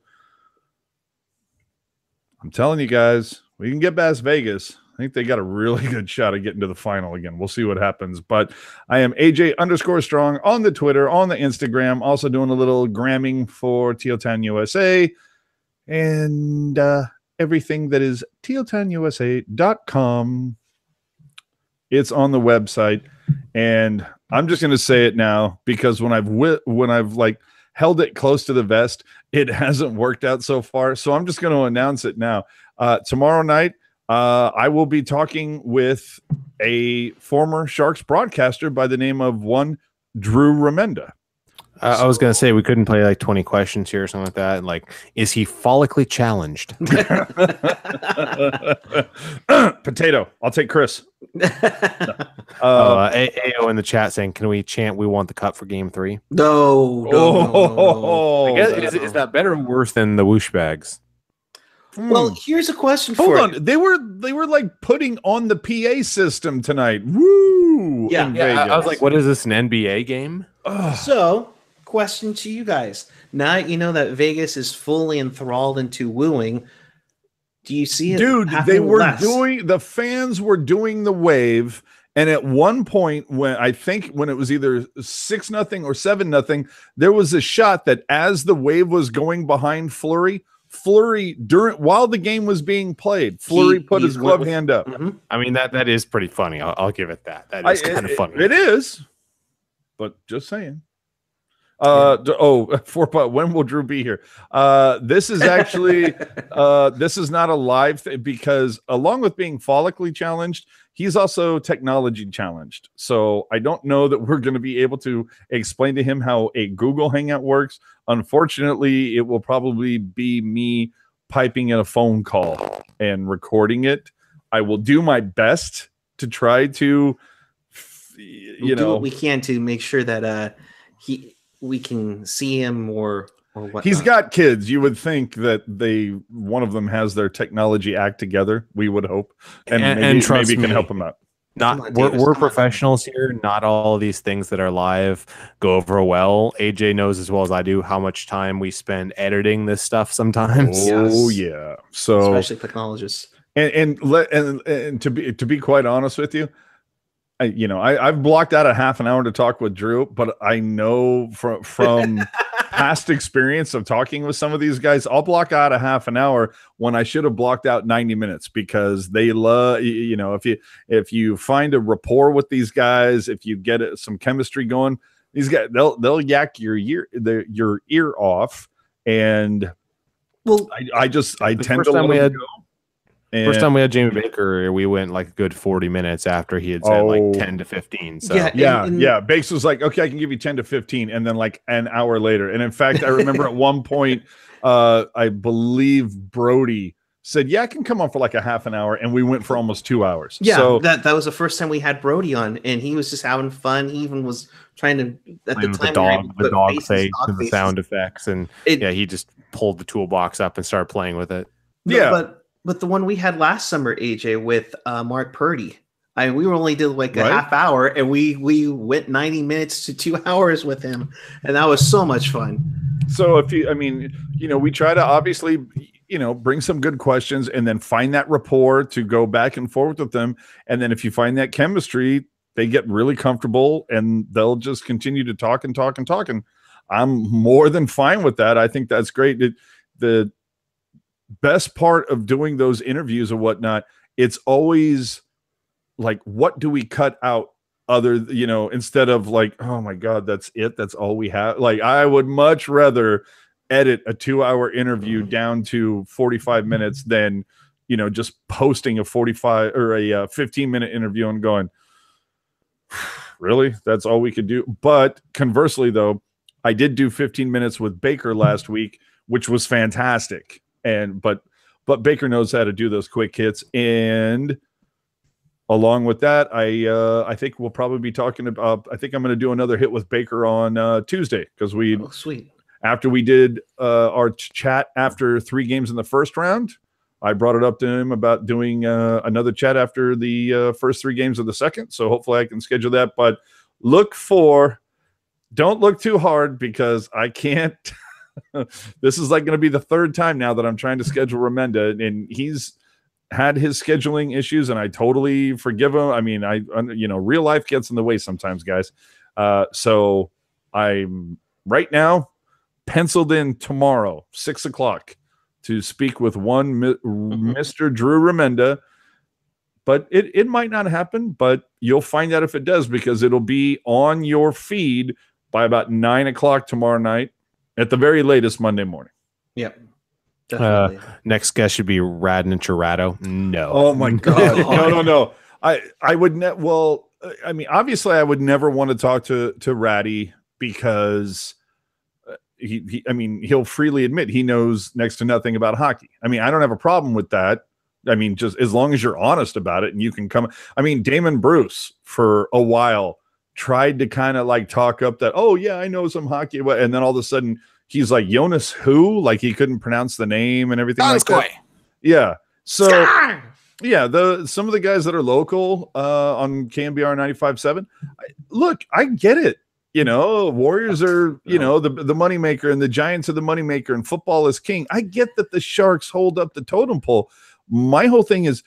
I'm telling you guys, we can get past Vegas. I think they got a really good shot at getting to the final again. We'll see what happens. But I am AJ_Strong on the Twitter, on the Instagram, also doing a little gramming for Teal Town USA and everything that is tealtownusa.com. It's on the website. And I'm just going to say it now because when I've like held it close to the vest, it hasn't worked out so far. So I'm just going to announce it now. Tomorrow night, I will be talking with a former Sharks broadcaster by the name of one Drew Remenda. I was going to say we couldn't play like 20 questions here or something like that. Like, is he follically challenged? Potato. I'll take Chris. AO in the chat saying, can we chant "We want the cup" for Game 3? No. I guess, is that better or worse than the whoosh bags? Well, here's a question for Hold you. on. They were like putting on the PA system tonight. Woo! Yeah. in Yeah, I was Vegas. like, what is this, an NBA game? So, question to you guys. Now you know that Vegas is fully enthralled into wooing. Do you see it? Dude, they happening were less? the fans were doing the wave. And at one point, when it was either 6-0 or 7-0, there was a shot that as the wave was going behind Fleury while the game was being played, Fleury put his glove hand up. Mhm. I mean, that is pretty funny. I'll give it that. That is kind of funny. It is, but just saying. 4-putt. When will Drew be here? This is actually this is not a live thing because along with being follically challenged, he's also technology challenged. So I don't know that we're going to be able to explain to him how a Google Hangout works. Unfortunately, it will probably be me piping in a phone call and recording it. I will do my best to try to, We'll do what we can to make sure that we can see him or what. He's got kids. You would think that one of them has their technology act together. We would hope, and trust maybe can me, help him out. We're professionals here. Not all of these things that are live go over well. AJ knows as well as I do how much time we spend editing this stuff sometimes. Oh yeah. So especially technologists. And to be quite honest with you, I've blocked out a half an hour to talk with Drew, but I know from past experience of talking with some of these guys, I'll block out a half an hour when I should have blocked out 90 minutes because they love, if you find a rapport with these guys, if you get some chemistry going, these guys, they'll yak your ear off. And well, I tend to let them go. First time we had Jamie Baker, we went like a good 40 minutes after he had said like 10 to 15. So yeah. Bakes was like, okay, I can give you 10 to 15. And then like an hour later. And in fact, I remember at one point, I believe Brody said, yeah, I can come on for like a half an hour. And we went for almost 2 hours. Yeah, so, that was the first time we had Brody on, and he was just having fun. He even was trying to at the time the dog face and the sound effects. And he just pulled the toolbox up and started playing with it. But the one we had last summer, AJ, with Mark Purdy, I mean, we only did like a half hour, and we went 90 minutes to 2 hours with him, and that was so much fun. So we try to obviously, bring some good questions and then find that rapport to go back and forth with them. And then if you find that chemistry, they get really comfortable and they'll just continue to talk and talk and talk. And I'm more than fine with that. I think that's great. The best part of doing those interviews or whatnot, it's always like, what do we cut out other, instead of like, oh my God, that's it. That's all we have. Like, I would much rather edit a 2-hour interview down to 45 minutes than, just posting a 45 or a 15-minute interview and going, really? That's all we could do. But conversely though, I did do 15 minutes with Baker last week, which was fantastic. But Baker knows how to do those quick hits, and along with that, I think we'll probably be talking about. I think I'm going to do another hit with Baker on Tuesday because after we did our chat after 3 games in the first round, I brought it up to him about doing another chat after the first 3 games of the second. So hopefully I can schedule that. But don't look too hard because I can't. This is like going to be the 3rd time now that I'm trying to schedule Remenda, and he's had his scheduling issues, and I totally forgive him. I mean, real life gets in the way sometimes, guys. So I'm right now penciled in tomorrow, 6:00, to speak with one Mr. Drew Remenda. But it might not happen, but you'll find out if it does, because it'll be on your feed by about 9:00 tomorrow night, at the very latest Monday morning. Yep. Definitely. Next guest should be Radin and Chirado. No. Oh my God. No. I would well, I mean, obviously I would never want to talk to Ratty, because he'll freely admit he knows next to nothing about hockey. I mean, I don't have a problem with that. I mean, just as long as you're honest about it and you can come. I mean, Damon Bruce for a while tried to kind of like talk up that, oh yeah, I know some hockey. And then all of a sudden he's like, Jonas who? Like he couldn't pronounce the name and everything like that. Yeah. So yeah, some of the guys that are local on KMBR 95.7, look, I get it. Warriors are, the moneymaker, and the Giants are the moneymaker, and football is king. I get that the Sharks hold up the totem pole. My whole thing is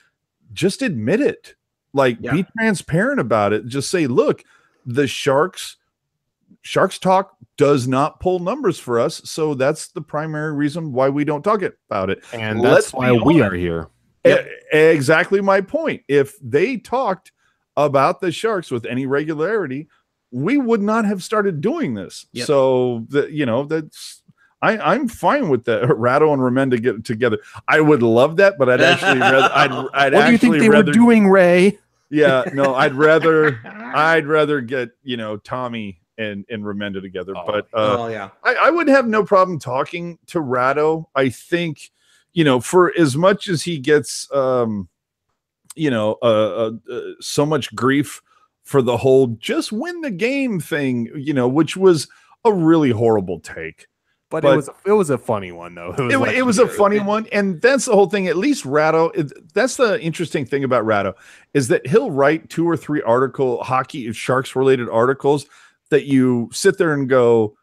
just admit it. Like, be transparent about it. Just say, look, the Sharks talk does not pull numbers for us. So that's the primary reason why we don't talk about it. And that's why we are here. Exactly my point. If they talked about the Sharks with any regularity, we would not have started doing this. Yep. So that's I'm fine with that. Ratto and Remenda get together. I would love that, but I'd actually rather. What do you think they were doing, Ray? Yeah, no, I'd rather get Tommy and Remenda together. But I would have no problem talking to Ratto. I think for as much as he gets so much grief for the whole just win the game thing, which was a really horrible take. But it was a funny one, though. It was a funny one, and that's the whole thing. At least Ratto, that's the interesting thing about Ratto, is that he'll write 2 or 3 hockey Sharks related articles that you sit there and go,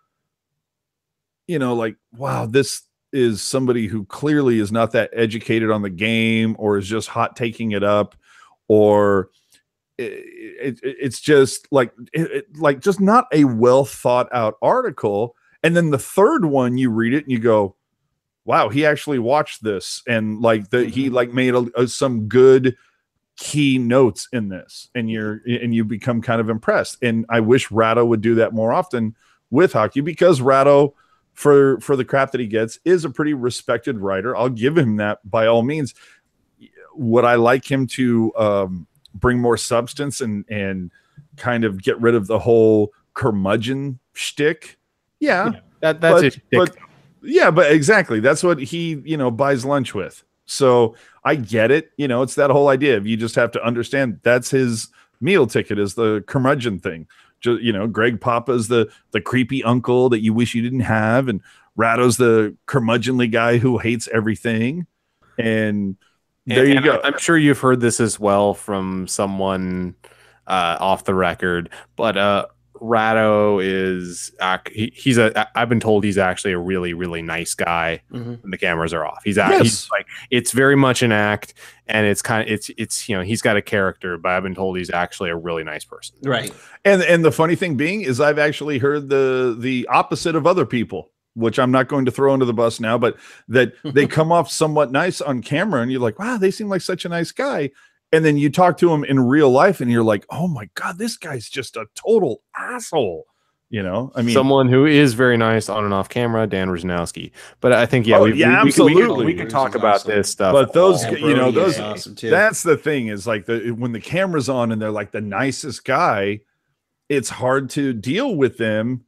like, wow, this is somebody who clearly is not that educated on the game, or is just hot taking it up, or it's just like just not a well thought out article. And then the third one, you read it and you go, wow, he actually watched this. And he made some good key notes in this, and you become kind of impressed. And I wish Ratto would do that more often with hockey, because Ratto, for the crap that he gets, is a pretty respected writer. I'll give him that by all means. Would I like him to bring more substance and kind of get rid of the whole curmudgeon shtick? Yeah, that's it. But exactly. That's what he, buys lunch with. So I get it. It's that whole idea of you just have to understand that's his meal ticket, is the curmudgeon thing. Just, Greg Papa's the creepy uncle that you wish you didn't have, and Ratto's the curmudgeonly guy who hates everything. And there you go. I'm sure you've heard this as well from someone off the record, but Ratto is I've been told he's actually a really, really nice guy when the cameras are off. He's like, it's very much an act, and it's he's got a character, but I've been told he's actually a really nice person. Right. And the funny thing being is I've actually heard the opposite of other people, which I'm not going to throw under the bus now, but that they come off somewhat nice on camera, and you're like, wow, they seem like such a nice guy. And then you talk to him in real life and you're like, oh my God, this guy's just a total asshole. I mean, someone who is very nice on and off camera, Dan Rosnowski. But I think, absolutely. We can talk about this stuff. But those, those, awesome too. That's the thing, is like when the camera's on and they're like the nicest guy, it's hard to deal with them.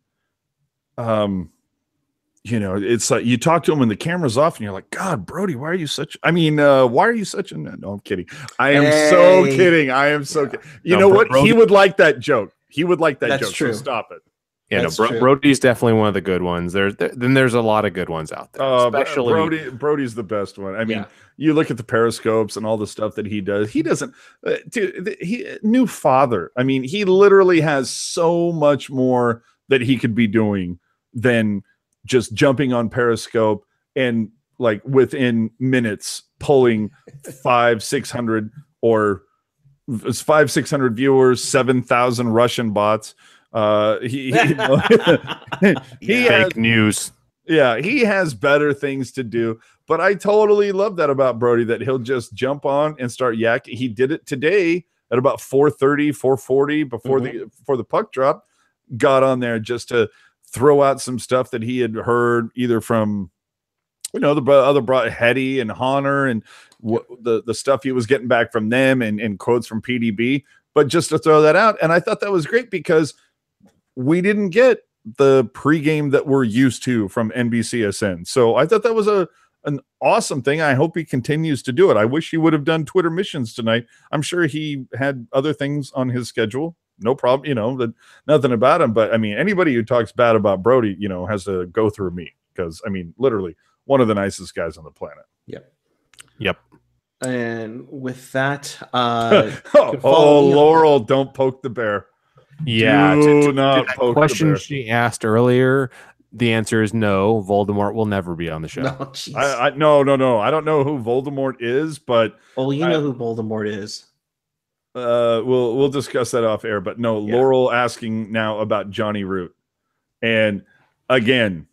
It's like you talk to him when the camera's off and you're like, God, Brody, why are you such a no, I'm kidding. I am so kidding. You know what? Brody, he would like that joke. That's joke. True. So stop it. Yeah, Brody's definitely one of the good ones. There's a lot of good ones out there. Especially Brody's the best one. I mean, you look at the periscopes and all the stuff that he does. He doesn't new father. I mean, he literally has so much more that he could be doing than just jumping on Periscope and like within minutes pulling 500-600 or 500-600 viewers, 7,000 Russian bots. He Fake news. Yeah, he has better things to do. But I totally love that about Brody, that he'll just jump on and start yakking. He did it today at about 4:30, 4:40 before the puck drop. Got on there just to throw out some stuff that he had heard either from the other Hetty and Honor and the stuff he was getting back from them and quotes from PDB, but just to throw that out. And I thought that was great because we didn't get the pregame that we're used to from NBCSN. So I thought that was an awesome thing. I hope he continues to do it. I wish he would have done Twitter missions tonight. I'm sure he had other things on his schedule. No problem, nothing about him. But I mean, anybody who talks bad about Brody, has to go through me because I mean, literally one of the nicest guys on the planet. Yep. And with that, Laurel, don't poke the bear. Yeah. Do not poke the question bear. she asked earlier, the answer is no. Voldemort will never be on the show. No, jeez. No. I don't know who Voldemort is, but you know who Voldemort is. We'll discuss that off air. But no, Yeah. Laurel asking now about Johnny Root, and again,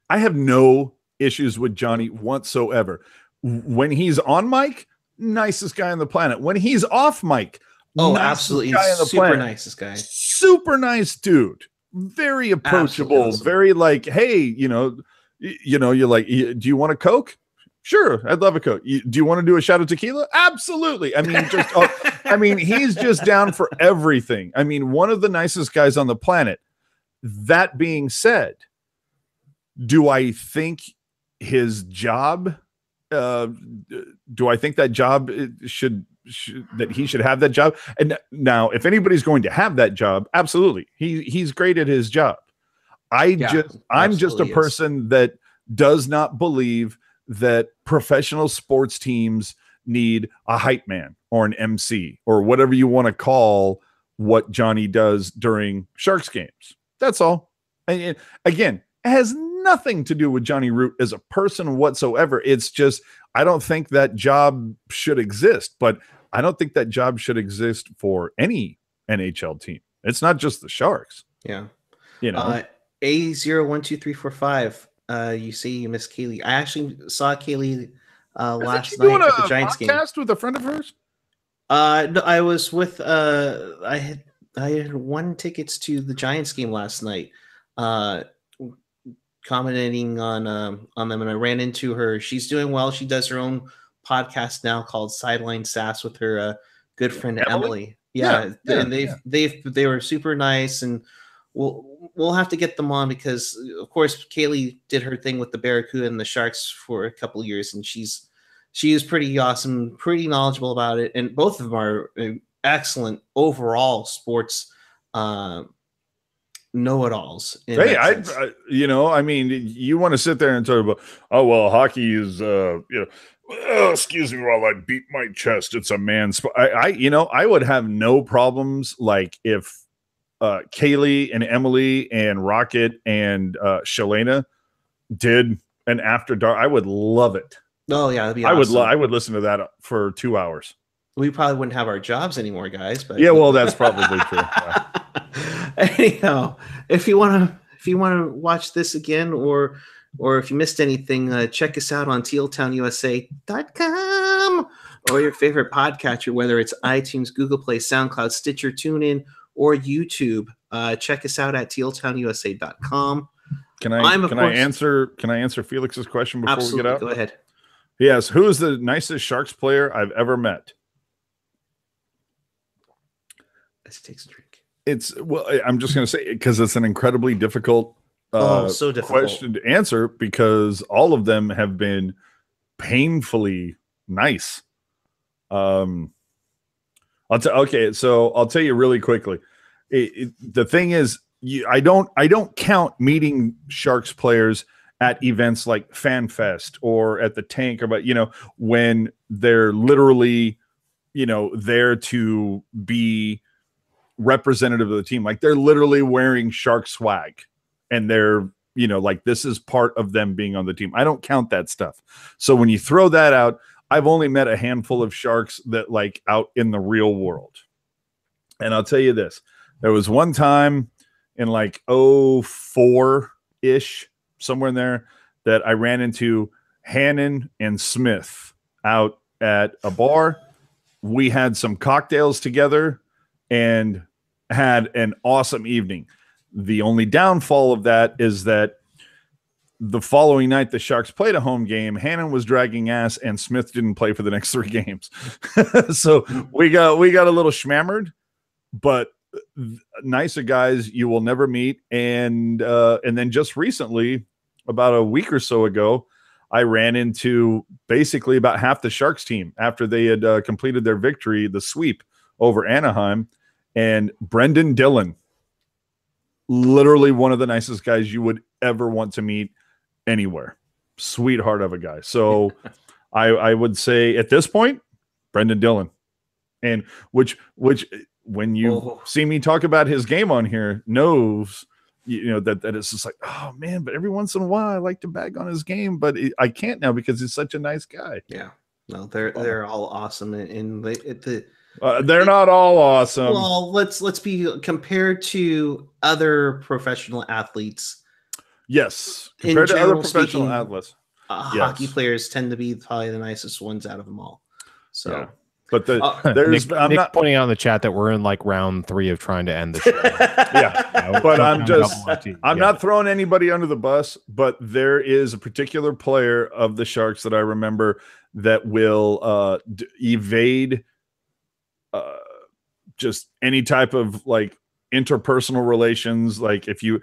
I have no issues with Johnny whatsoever. When he's on mic, nicest guy on the planet. When he's off mic, Absolutely, guy on the super planet. nicest guy. Super nice dude. Very approachable. Absolutely awesome. Very like, hey, you're like, do you want a Coke? Sure, I'd love a Coke. Do you want to do a shot of tequila? Absolutely. I mean, he's just down for everything. I mean, one of the nicest guys on the planet. That being said, do I think his job? Do I think that job should that he should have that job? And now, if anybody's going to have that job, absolutely, he's great at his job. I'm just a person that does not believe that professional sports teams need a hype man or an MC or whatever you want to call what Johnny does during Sharks games. That's all. And again, it has nothing to do with Johnny Root as a person whatsoever. It's just, I don't think that job should exist, but I don't think that job should exist for any NHL team. It's not just the Sharks. Yeah. A012345. You say you miss Kaylee. I actually saw Kaylee last night at the Giants game. Podcast with a friend of hers? No, I was with I had won tickets to the Giants game last night. Commenting on them, and I ran into her. She's doing well. She does her own podcast now called Sideline Sass with her good friend Emily. And they were super nice, and we'll have to get them on because of course Kaylee did her thing with the Barracuda and the Sharks for a couple of years, and she is pretty awesome, pretty knowledgeable about it, and both of them are excellent overall sports know-it-alls. Hey, I mean, you want to sit there and talk about, oh well, hockey is, excuse me while I beat my chest. It's a man's sport. I would have no problems like if Kaylee and Emily and Rocket and Shalana did an after dark. I would love it. Oh yeah, that'd be awesome. I would listen to that for 2 hours. We probably wouldn't have our jobs anymore, guys. But yeah, well, that's probably true. Yeah. Anyhow, if you want to watch this again, or if you missed anything, check us out on tealtownusa.com or your favorite podcatcher, whether it's iTunes, Google Play, SoundCloud, Stitcher, TuneIn, or YouTube. Check us out at tealtownusa.com. Can I answer Felix's question before we get out? Go ahead. Yes, who is the nicest Sharks player I've ever met? Let's take a drink. I'm just going to say, because it's an incredibly difficult, so difficult question to answer, because all of them have been painfully nice. I'll tell you really quickly. The thing is, I don't count meeting Sharks players at events like FanFest or at the Tank, or when they're literally, there to be representative of the team. Like they're literally wearing Shark swag and they're like this is part of them being on the team. I don't count that stuff. So when you throw that out, I've only met a handful of Sharks that like out in the real world. And I'll tell you this, there was one time in like 04-ish, somewhere in there, that I ran into Hannon and Smith out at a bar. We had some cocktails together and had an awesome evening. The only downfall of that is that the following night the Sharks played a home game. Hannon was dragging ass and Smith didn't play for the next 3 games. So we got a little schmammered, but nicer guys you will never meet. And then just recently, about a week or so ago, I ran into basically about half the Sharks team after they had completed their victory, the sweep over Anaheim. And Brendan Dillon, literally one of the nicest guys you would ever want to meet anywhere. Sweetheart of a guy. So I would say at this point, Brendan Dillon. And which when you see me talk about his game on here, knows that it's just like, oh man, but every once in a while I like to bag on his game, but I can't now because he's such a nice guy. Yeah, no, they're all awesome, and they're not all awesome. Well, let's be compared to other professional athletes. Yes, compared to other professional athletes, hockey players tend to be probably the nicest ones out of them all. So. Yeah. But there's Nick not pointing out in the chat that we're in like round 3 of trying to end the show. But I'm not throwing anybody under the bus, but there is a particular player of the Sharks that I remember that will evade just any type of like interpersonal relations. Like if you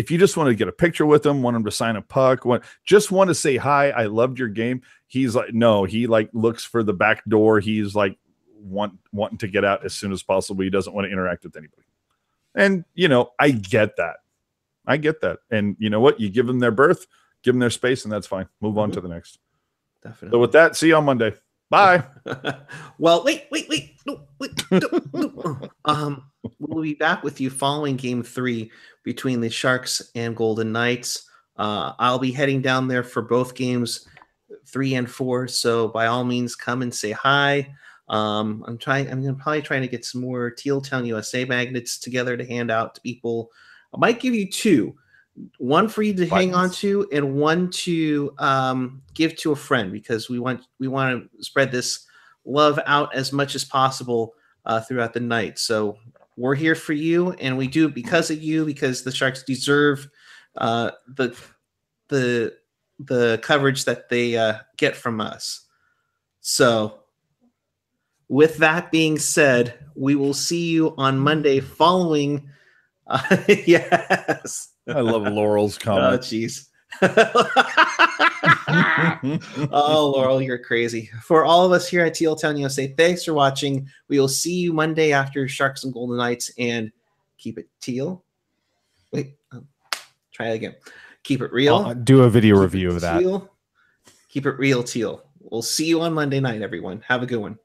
just want to get a picture with him, want him to sign a puck, just want to say hi, I loved your game. He's like, no, he like looks for the back door. He's like wanting to get out as soon as possible. He doesn't want to interact with anybody. And, I get that. And you know what? You give them their berth, give them their space, and that's fine. Move on to the next. Definitely. So with that, see you on Monday. Bye. Well, wait. No. We'll be back with you following game 3 between the Sharks and Golden Knights. I'll be heading down there for both games 3 and 4. So by all means, come and say hi. I'm probably trying to get some more Teal Town USA magnets together to hand out to people. I might give you 2, one for you to hang on to, and one to give to a friend, because we want to spread this love out as much as possible throughout the night. So we're here for you, and we do it because of you, because the Sharks deserve the coverage that they get from us. So with that being said, we will see you on Monday following. Yes. I love Laurel's comment. Oh, jeez. Oh, Laurel, you're crazy. For all of us here at Teal Town USA, thanks for watching. We will see you Monday after Sharks and Golden Knights, and keep it teal. Wait, try it again. Keep it real. I'll do a video review of that. Teal. Keep it real, Teal. We'll see you on Monday night, everyone. Have a good one.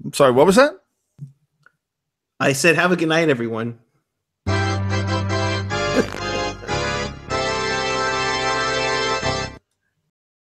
I'm sorry, what was that? I said, have a good night, everyone.